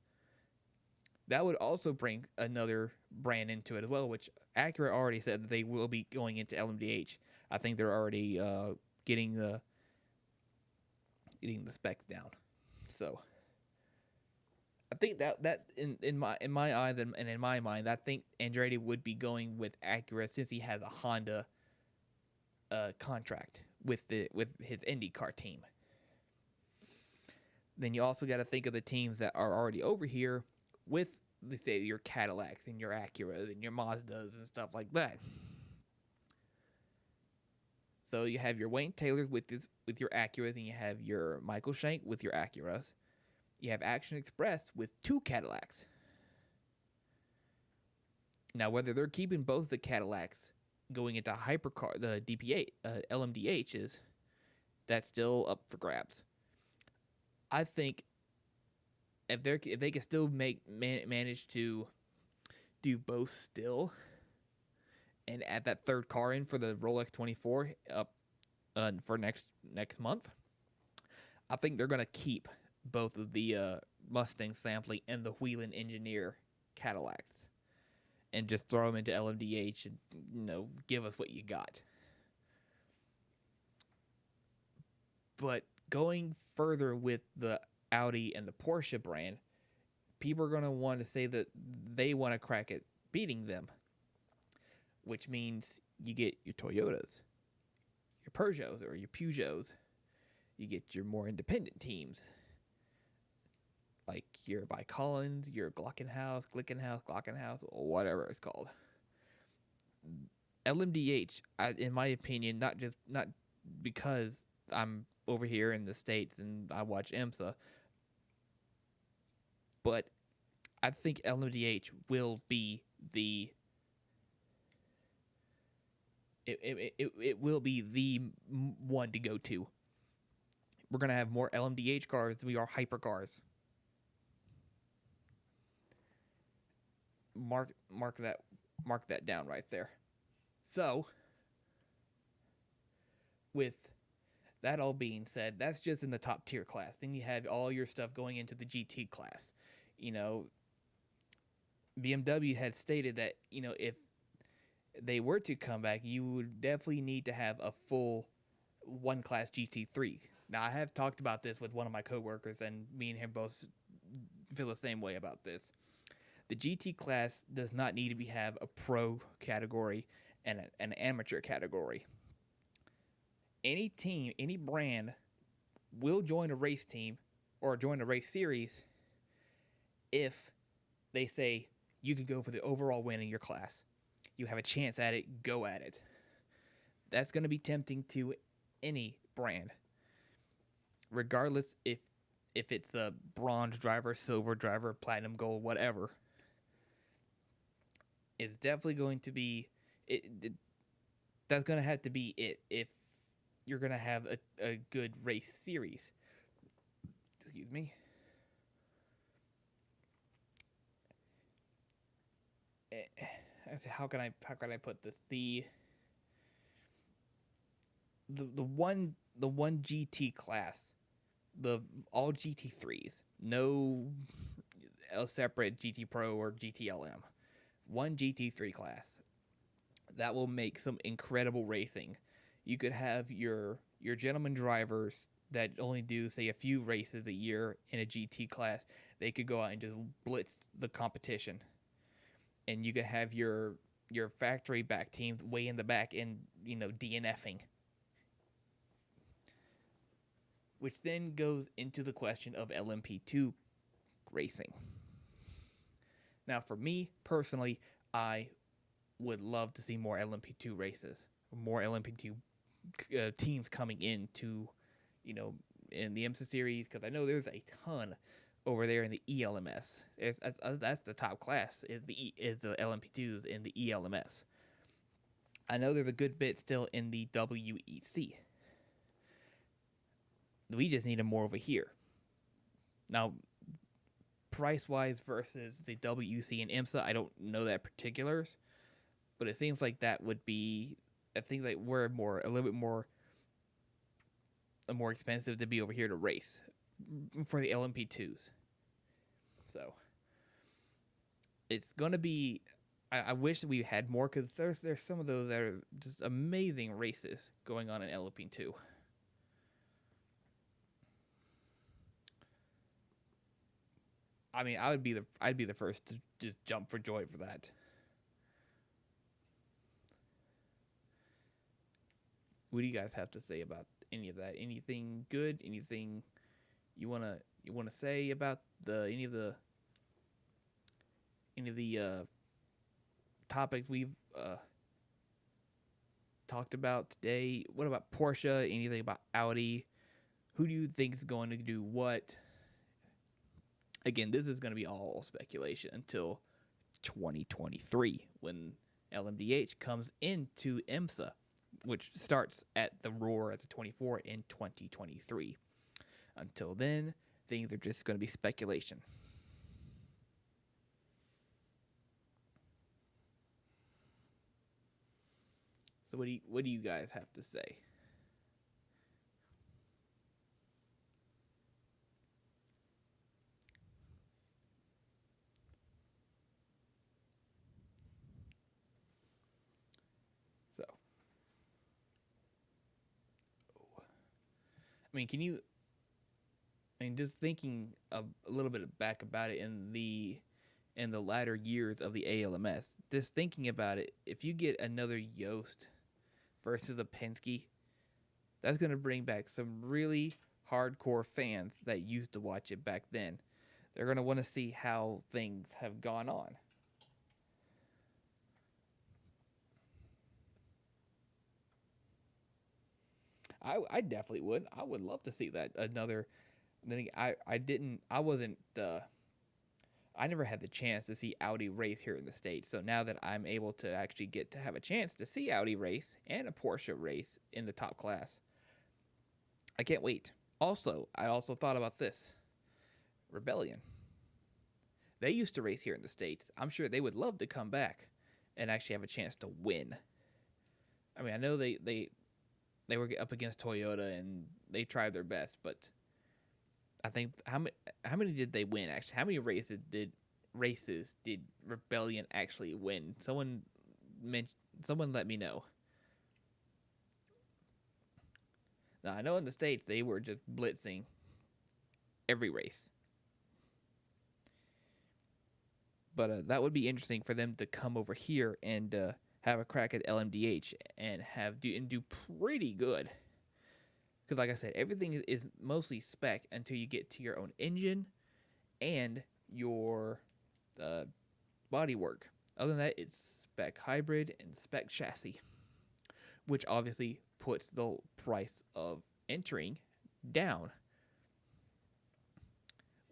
That would also bring another brand into it as well, which Acura already said that they will be going into LMDH. I think they're already getting the getting the specs down. So I think that in my eyes and in my mind, I think Andretti would be going with Acura since he has a Honda contract with his IndyCar team. Then you also got to think of the teams that are already over here with, let's say, your Cadillacs and your Acuras and your Mazdas and stuff like that. So you have your Wayne Taylor with your Acuras, and you have your Michael Shank with your Acuras. You have Action Express with two Cadillacs. Now, whether they're keeping both the Cadillacs going into hypercar, the DP8, LMDHs, that's still up for grabs. I think if they can still manage to do both still, and add that third car in for the Rolex 24 up for next month, I think they're gonna keep both of the Mustang sampling and the Whelen Engineer Cadillacs, and just throw them into LMDH and give us what you got. But going further with the Audi and the Porsche brand, people are going to want to say that they want to crack at beating them, which means you get your Toyotas, your Peugeots, or your Peugeots. You get your more independent teams, like your by Collins, your Glockenhaus, or whatever it's called. LMDH, in my opinion, not because I'm over here in the States and I watch IMSA, but I think LMDH will be it will be the one to go to. We're gonna have more LMDH cars than we are hypercars. Mark that down right there. So, with that all being said, that's just in the top tier class. Then you have all your stuff going into the GT class. BMW had stated that, if they were to come back, you would definitely need to have a full one class GT3. Now, I have talked about this with one of my coworkers, and me and him both feel the same way about this. The GT class does not need to have a pro category and an amateur category. Any team, any brand will join a race team or join a race series if they say you could go for the overall win in your class. You have a chance at it, go at it. That's going to be tempting to any brand, regardless if it's a bronze driver, silver driver, platinum, gold, whatever. It's definitely going to be that's going to have to be it if you're going to have a good race series. Excuse me. How can I put this? The one GT class, the all GT3s, no a separate GT Pro or GTLM. One GT3 class. That will make some incredible racing. You could have your gentleman drivers that only do, say, a few races a year in a GT class. They could go out and just blitz the competition. And you could have your factory back teams way in the back and, DNFing. Which then goes into the question of LMP2 racing. Now, for me, personally, I would love to see more LMP2 races, more LMP2 teams coming into, in the IMSA series, because I know there's a ton over there in the ELMS. That's the top class, is the LMP2s in the ELMS. I know there's a good bit still in the WEC. We just need them more over here. Now, price-wise versus the WEC and IMSA, I don't know that particulars, but it seems like that would be, I think like we're a little bit more expensive to be over here to race for the LMP2s. So, it's gonna be. I wish we had more because there's some of those that are just amazing races going on in LP two. I mean, I'd be the first to just jump for joy for that. What do you guys have to say about any of that? Anything good? Anything you wanna say about the any of the topics we've talked about today? What about Porsche? Anything about Audi? Who do you think is going to do what? Again, this is going to be all speculation until 2023 when LMDH comes into IMSA, which starts at the Roar at the 24 in 2023. Until then, things are just going to be speculation. So what do you guys have to say? So, I mean, can you? I mean, just thinking a little bit back about it in the latter years of the ALMS, just thinking about it, if you get another Yost versus a Penske, that's going to bring back some really hardcore fans that used to watch it back then. They're going to want to see how things have gone on. I definitely would. I would love to see that another. Then I wasn't. I never had the chance to see Audi race here in the States. So now that I'm able to actually get to have a chance to see Audi race and a Porsche race in the top class, I can't wait. Also, I also thought about this Rebellion. They used to race here in the States. I'm sure they would love to come back and actually have a chance to win. I mean, I know they were up against Toyota and they tried their best, but I think how many did they win actually? How many races did Rebellion actually win? Someone let me know. Now I know in the States they were just blitzing every race, but that would be interesting for them to come over here and have a crack at LMDH and do pretty good. Because like I said, everything is mostly spec until you get to your own engine and your uh, body work. Other than that, it's spec hybrid and spec chassis, which obviously puts the price of entering down.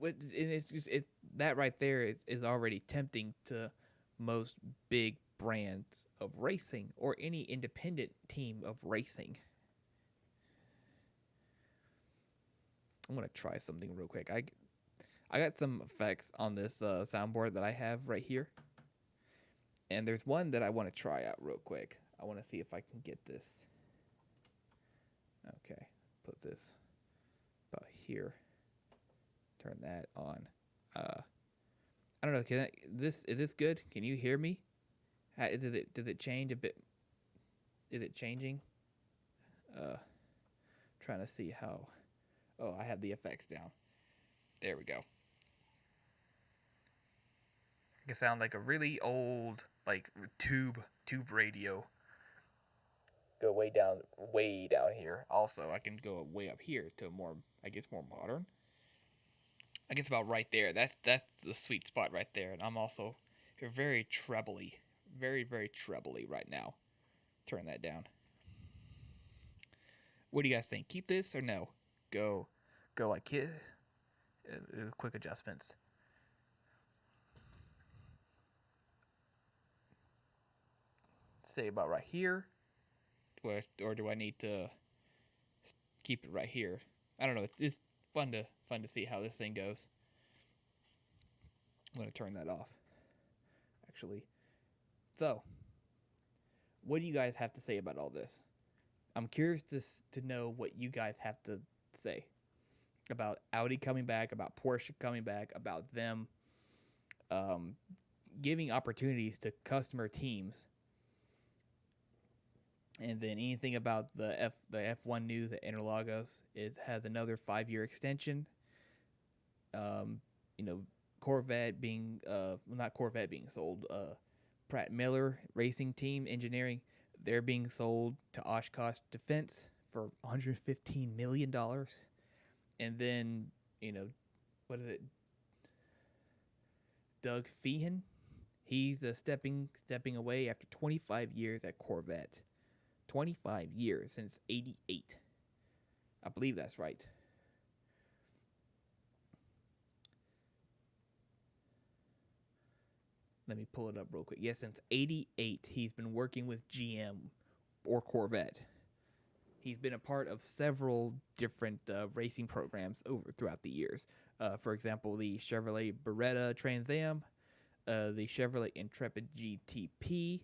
It's just that right there is already tempting to most big brands of racing or any independent team of racing. I'm gonna try something real quick. I got some effects on this soundboard that I have right here, and there's one that I want to try out real quick. I want to see if I can get this. Okay, put this about here. Turn that on. I don't know. Is this good? Can you hear me? Does it change a bit? Is it changing? Trying to see how. Oh, I have the effects down. There we go. It can sound like a really old like tube radio. Go way down here. Also, I can go way up here to more, I guess, more modern. I guess about right there. That's the sweet spot right there. And I'm also very trebly, very trebly right now. Turn that down. What do you guys think? Keep this or no? Go, go like quick adjustments. Stay about right here, or do I need to keep it right here? I don't know. It's fun to see how this thing goes. I'm gonna turn that off. Actually, so what do you guys have to say about all this? I'm curious to know what you guys have to say about Audi coming back, about Porsche coming back, about them giving opportunities to customer teams. And then anything about the F1 news at Interlagos is has another 5 year extension. Um, you know, Corvette being not Corvette being sold. Pratt Miller Racing Team Engineering, they're being sold to Oshkosh Defense for $115 million. And then what is it? Doug Feehan, he's stepping away after 25 years at Corvette. 25 years since '88. I believe that's right. Let me pull it up real quick. Yes, since '88, he's been working with GM or Corvette. He's been a part of several different racing programs over throughout the years. For example, the Chevrolet Beretta Trans Am, the Chevrolet Intrepid GTP,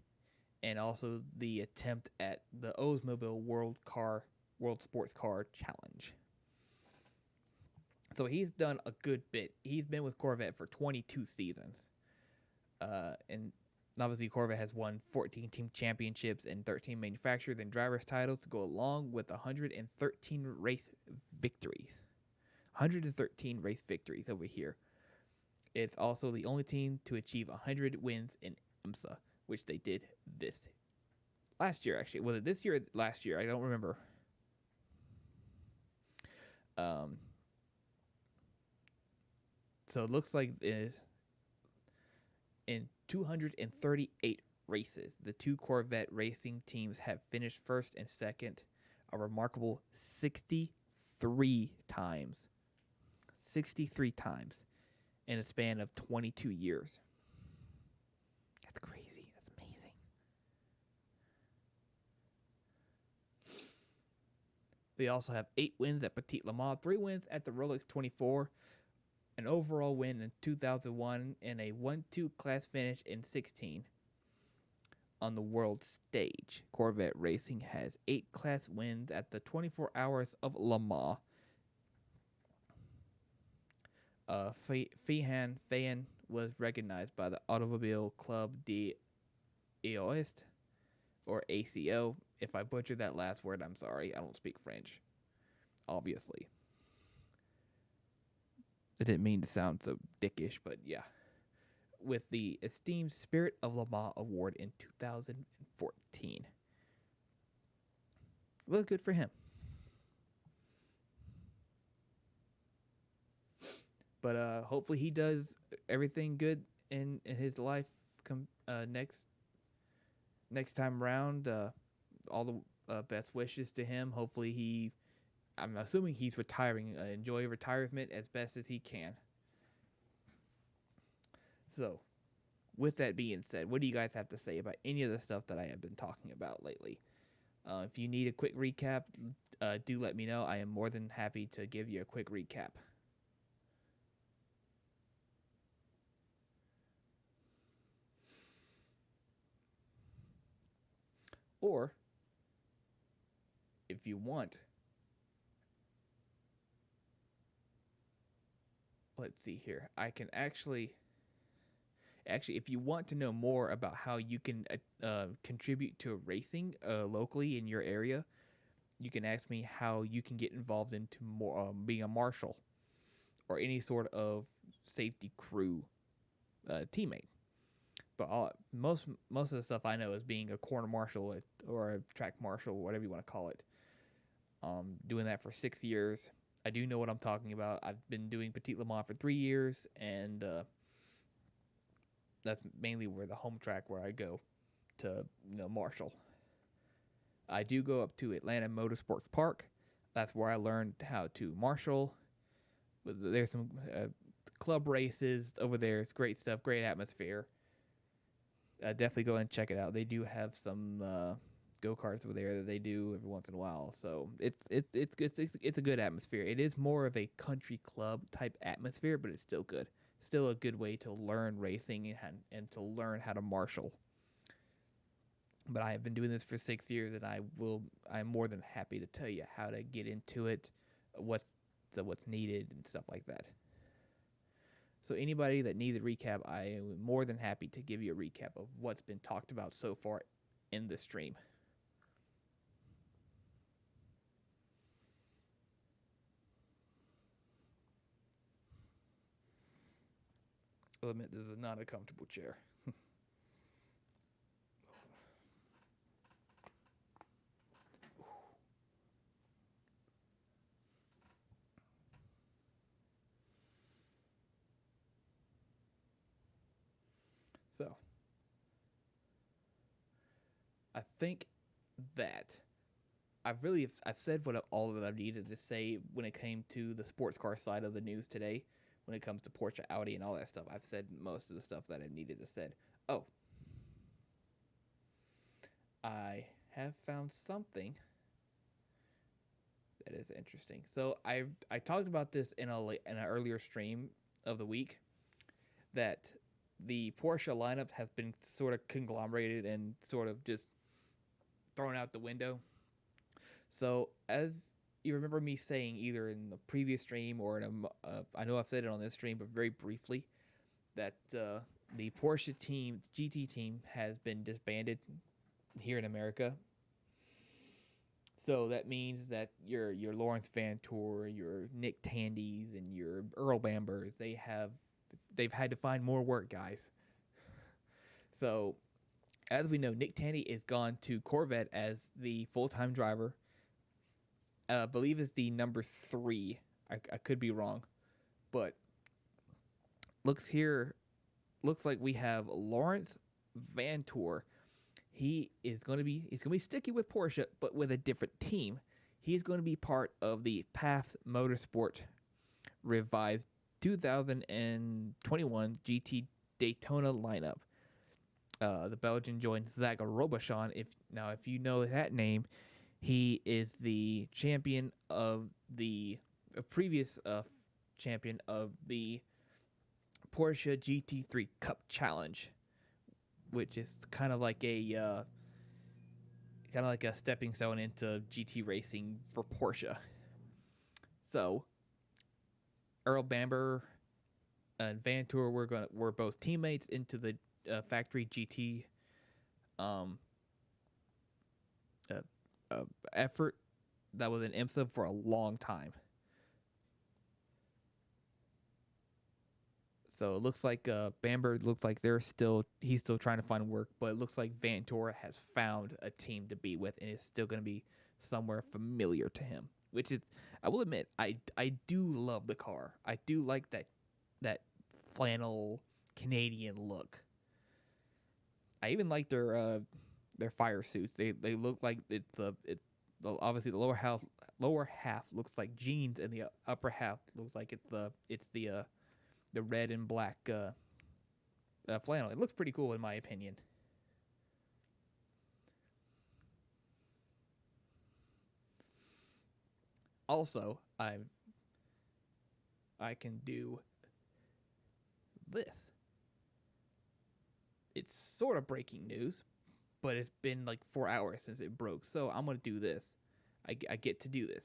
and also the attempt at the Oldsmobile World Sports Car Challenge. So he's done a good bit. He's been with Corvette for 22 seasons. And obviously Corvette has won 14 team championships and 13 manufacturers and drivers titles to go along with 113 race victories. 113 race victories over here. It's also the only team to achieve 100 wins in IMSA, which they did this last year. Actually, was it this year or last year? I don't remember. So it looks like it is in 238 races, the two Corvette racing teams have finished first and second a remarkable 63 times. 63 times in a span of 22 years. That's crazy. That's amazing. They also have 8 wins at Petit Le Mans, 3 wins at the Rolex 24, an overall win in 2001, and a 1-2 class finish in 16. On the world stage, Corvette Racing has 8 class wins at the 24 Hours of Le Mans. Feehan was recognized by the Automobile Club de Eoist, or ACO. If I butchered that last word, I'm sorry. I don't speak French, obviously. I didn't mean to sound so dickish, but yeah. With the esteemed Spirit of Le Mans Award in 2014. Well, good for him. But hopefully he does everything good in his life next time around. All the best wishes to him. Hopefully I'm assuming he's retiring. Enjoy retirement as best as he can. So, with that being said, what do you guys have to say about any of the stuff that I have been talking about lately? If you need a quick recap, do let me know. I am more than happy to give you a quick recap. Or, if you want, let's see here. I can actually, if you want to know more about how you can contribute to racing locally in your area, you can ask me how you can get involved into more being a marshal or any sort of safety crew teammate. But most of the stuff I know is being a corner marshal or a track marshal, whatever you want to call it. Doing that for 6 years. I do know what I'm talking about. I've been doing Petit Le Mans for 3 years, and that's mainly where the home track where I go to marshal. I do go up to Atlanta Motorsports Park. That's where I learned how to marshal. There's some club races over there. It's great stuff, great atmosphere. Definitely go and check it out. They do have some go-karts over there that they do every once in a while. So it's a good atmosphere. It is more of a country club type atmosphere, but it's still good. Still a good way to learn racing and to learn how to marshal. But I have been doing this for 6 years, and I'm more than happy to tell you how to get into it, what's needed, and stuff like that. So anybody that needs a recap, I am more than happy to give you a recap of what's been talked about so far in the stream. I'll admit this is not a comfortable chair. So I think that I've said all that I've needed to say when it came to the sports car side of the news today. When it comes to Porsche, Audi, and all that stuff, I've said most of the stuff that I needed to said. Oh, I have found something that is interesting. So I talked about this in an earlier stream of the week that the Porsche lineup has been sort of conglomerated and sort of just thrown out the window. So as you remember me saying either in the previous stream or in I know I've said it on this stream, but very briefly, that the Porsche team, GT team, has been disbanded here in America. So that means that your Lawrence Vantour, your Nick Tandys, and your Earl Bambers, they've had to find more work, guys. So as we know, Nick Tandy is gone to Corvette as the full-time driver. I believe is the number 3. I could be wrong, but looks like we have Lawrence Vantour. He's going to be sticky with Porsche, but with a different team. He's going to be part of the Path Motorsport revised 2021 GT Daytona lineup. The Belgian joins Zach Robichon. If you know that name, he is the champion of the previous champion of the Porsche GT3 Cup Challenge, which is kind of like a stepping stone into GT racing for Porsche. So Earl Bamber and Vantour were both teammates into the factory GT effort that was in IMSA for a long time. So it looks like Bamber looks like he's still trying to find work, but it looks like Vantour has found a team to be with and is still going to be somewhere familiar to him. Which is, I will admit, I do love the car. I do like that flannel Canadian look. I even like their fire suits. They look like it's obviously the lower half looks like jeans and the upper half looks like it's the red and black flannel. It looks pretty cool in my opinion. Also, I can do this. It's sort of breaking news, but it's been like 4 hours since it broke, so I'm gonna do this. I get to do this.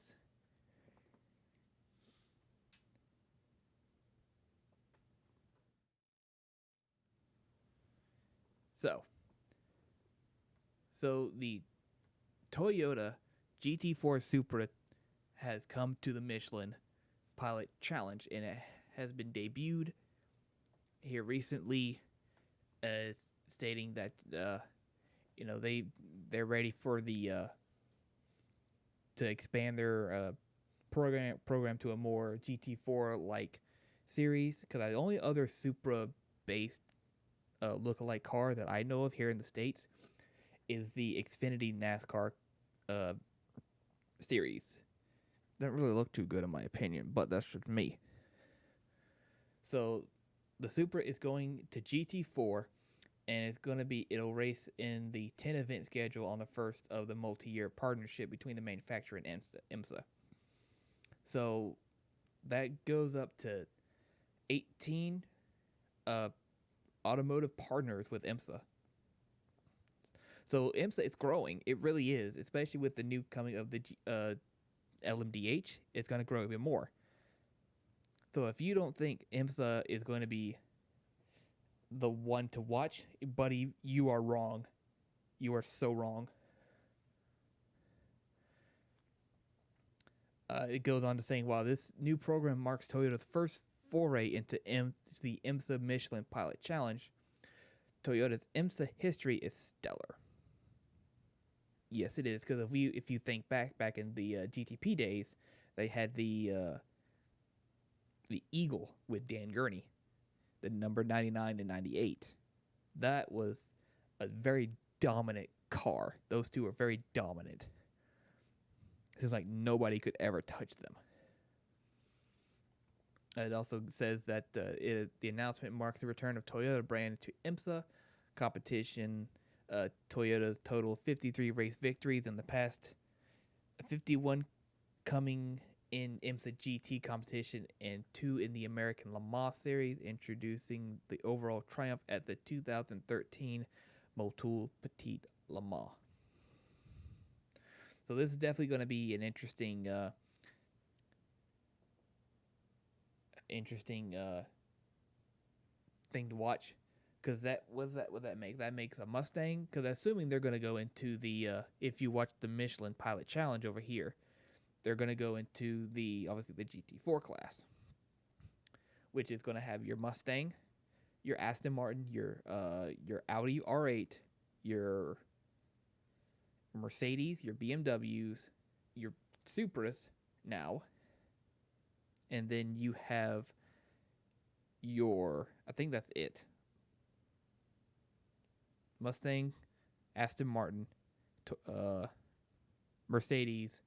So the Toyota GT4 Supra has come to the Michelin Pilot Challenge, and it has been debuted here recently, stating that they're ready for the to expand their program to a more GT4 like series. Because the only other Supra based lookalike car that I know of here in the States is the Xfinity NASCAR series. Doesn't really look too good in my opinion, but that's just me. So the Supra is going to GT4, and it'll race in the 10 event schedule on the first of the multi-year partnership between the manufacturer and IMSA. So that goes up to 18 automotive partners with IMSA. So IMSA is growing. It really is, especially with the new coming of the LMDH. It's going to grow even more. So if you don't think IMSA is going to be the one to watch, buddy, you are wrong. You are so wrong. It goes on to saying, while this new program marks Toyota's first foray into the IMSA Michelin Pilot Challenge, Toyota's IMSA history is stellar. Yes, it is, because if you think back in the GTP days, they had the Eagle with Dan Gurney, the number 99 and 98. That was a very dominant car. Those two were very dominant. It seems like nobody could ever touch them. It also says that the announcement marks the return of Toyota brand to IMSA competition. Toyota's total 53 race victories in the past, 51 coming in IMSA GT competition and 2 in the American Le Mans Series, introducing the overall triumph at the 2013 Motul Petit Le Mans. So this is definitely going to be an interesting thing to watch, because what that makes? That makes a Mustang, because assuming they're going to go into the if you watch the Michelin Pilot Challenge over here, they're going to go into obviously the GT4 class, which is going to have your Mustang, your Aston Martin, your Audi R8, your Mercedes, your BMWs, your Supras now, and then you have I think that's it. Mustang, Aston Martin, Mercedes,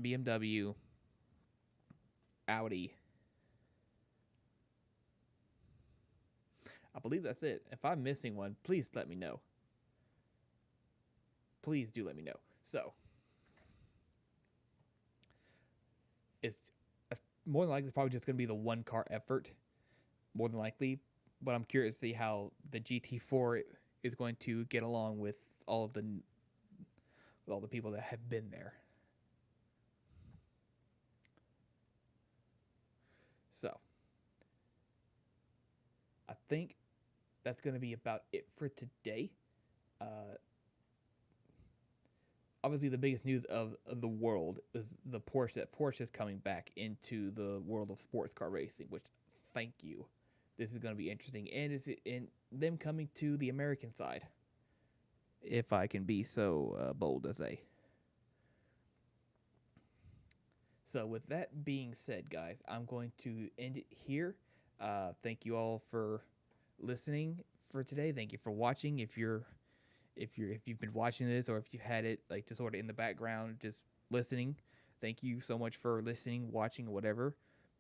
BMW, Audi. I believe that's it. If I'm missing one, please let me know. Please do let me know. So, it's more than likely probably just going to be the one car effort, more than likely. But I'm curious to see how the GT4 is going to get along with all the people that have been there. So, I think that's going to be about it for today. Obviously, the biggest news of the world is the Porsche is coming back into the world of sports car racing, which, thank you. This is going to be interesting. And them coming to the American side, if I can be so bold as a. So with that being said, guys, I'm going to end it here. Thank you all for listening for today. Thank you for watching. If you've been watching this, or if you had it like just sort of in the background, just listening, thank you so much for listening, watching, whatever.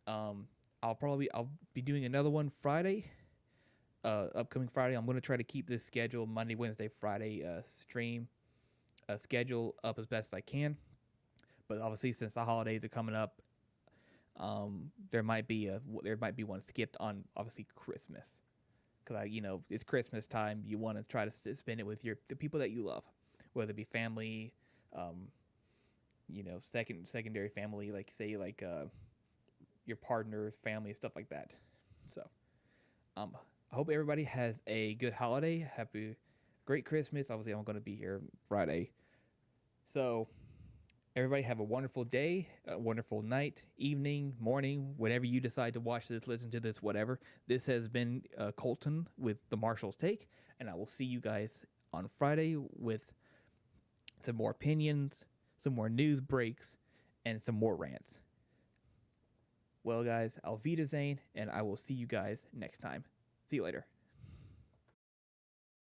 I'll be doing another one Friday, upcoming Friday. I'm going to try to keep this schedule Monday, Wednesday, Friday stream schedule up as best as I can. But obviously, since the holidays are coming up, there might be one skipped on obviously Christmas, because it's Christmas time. You want to try to spend it with the people that you love, whether it be family, secondary family, like say your partner's family, stuff like that. So, I hope everybody has a good holiday. Great Christmas. Obviously, I'm going to be here Friday. So, everybody have a wonderful day, a wonderful night, evening, morning, whenever you decide to watch this, listen to this, whatever. This has been Colton with the Marshal's Take, and I will see you guys on Friday with some more opinions, some more news breaks, and some more rants. Well, guys, Auf Wiedersehen, and I will see you guys next time. See you later.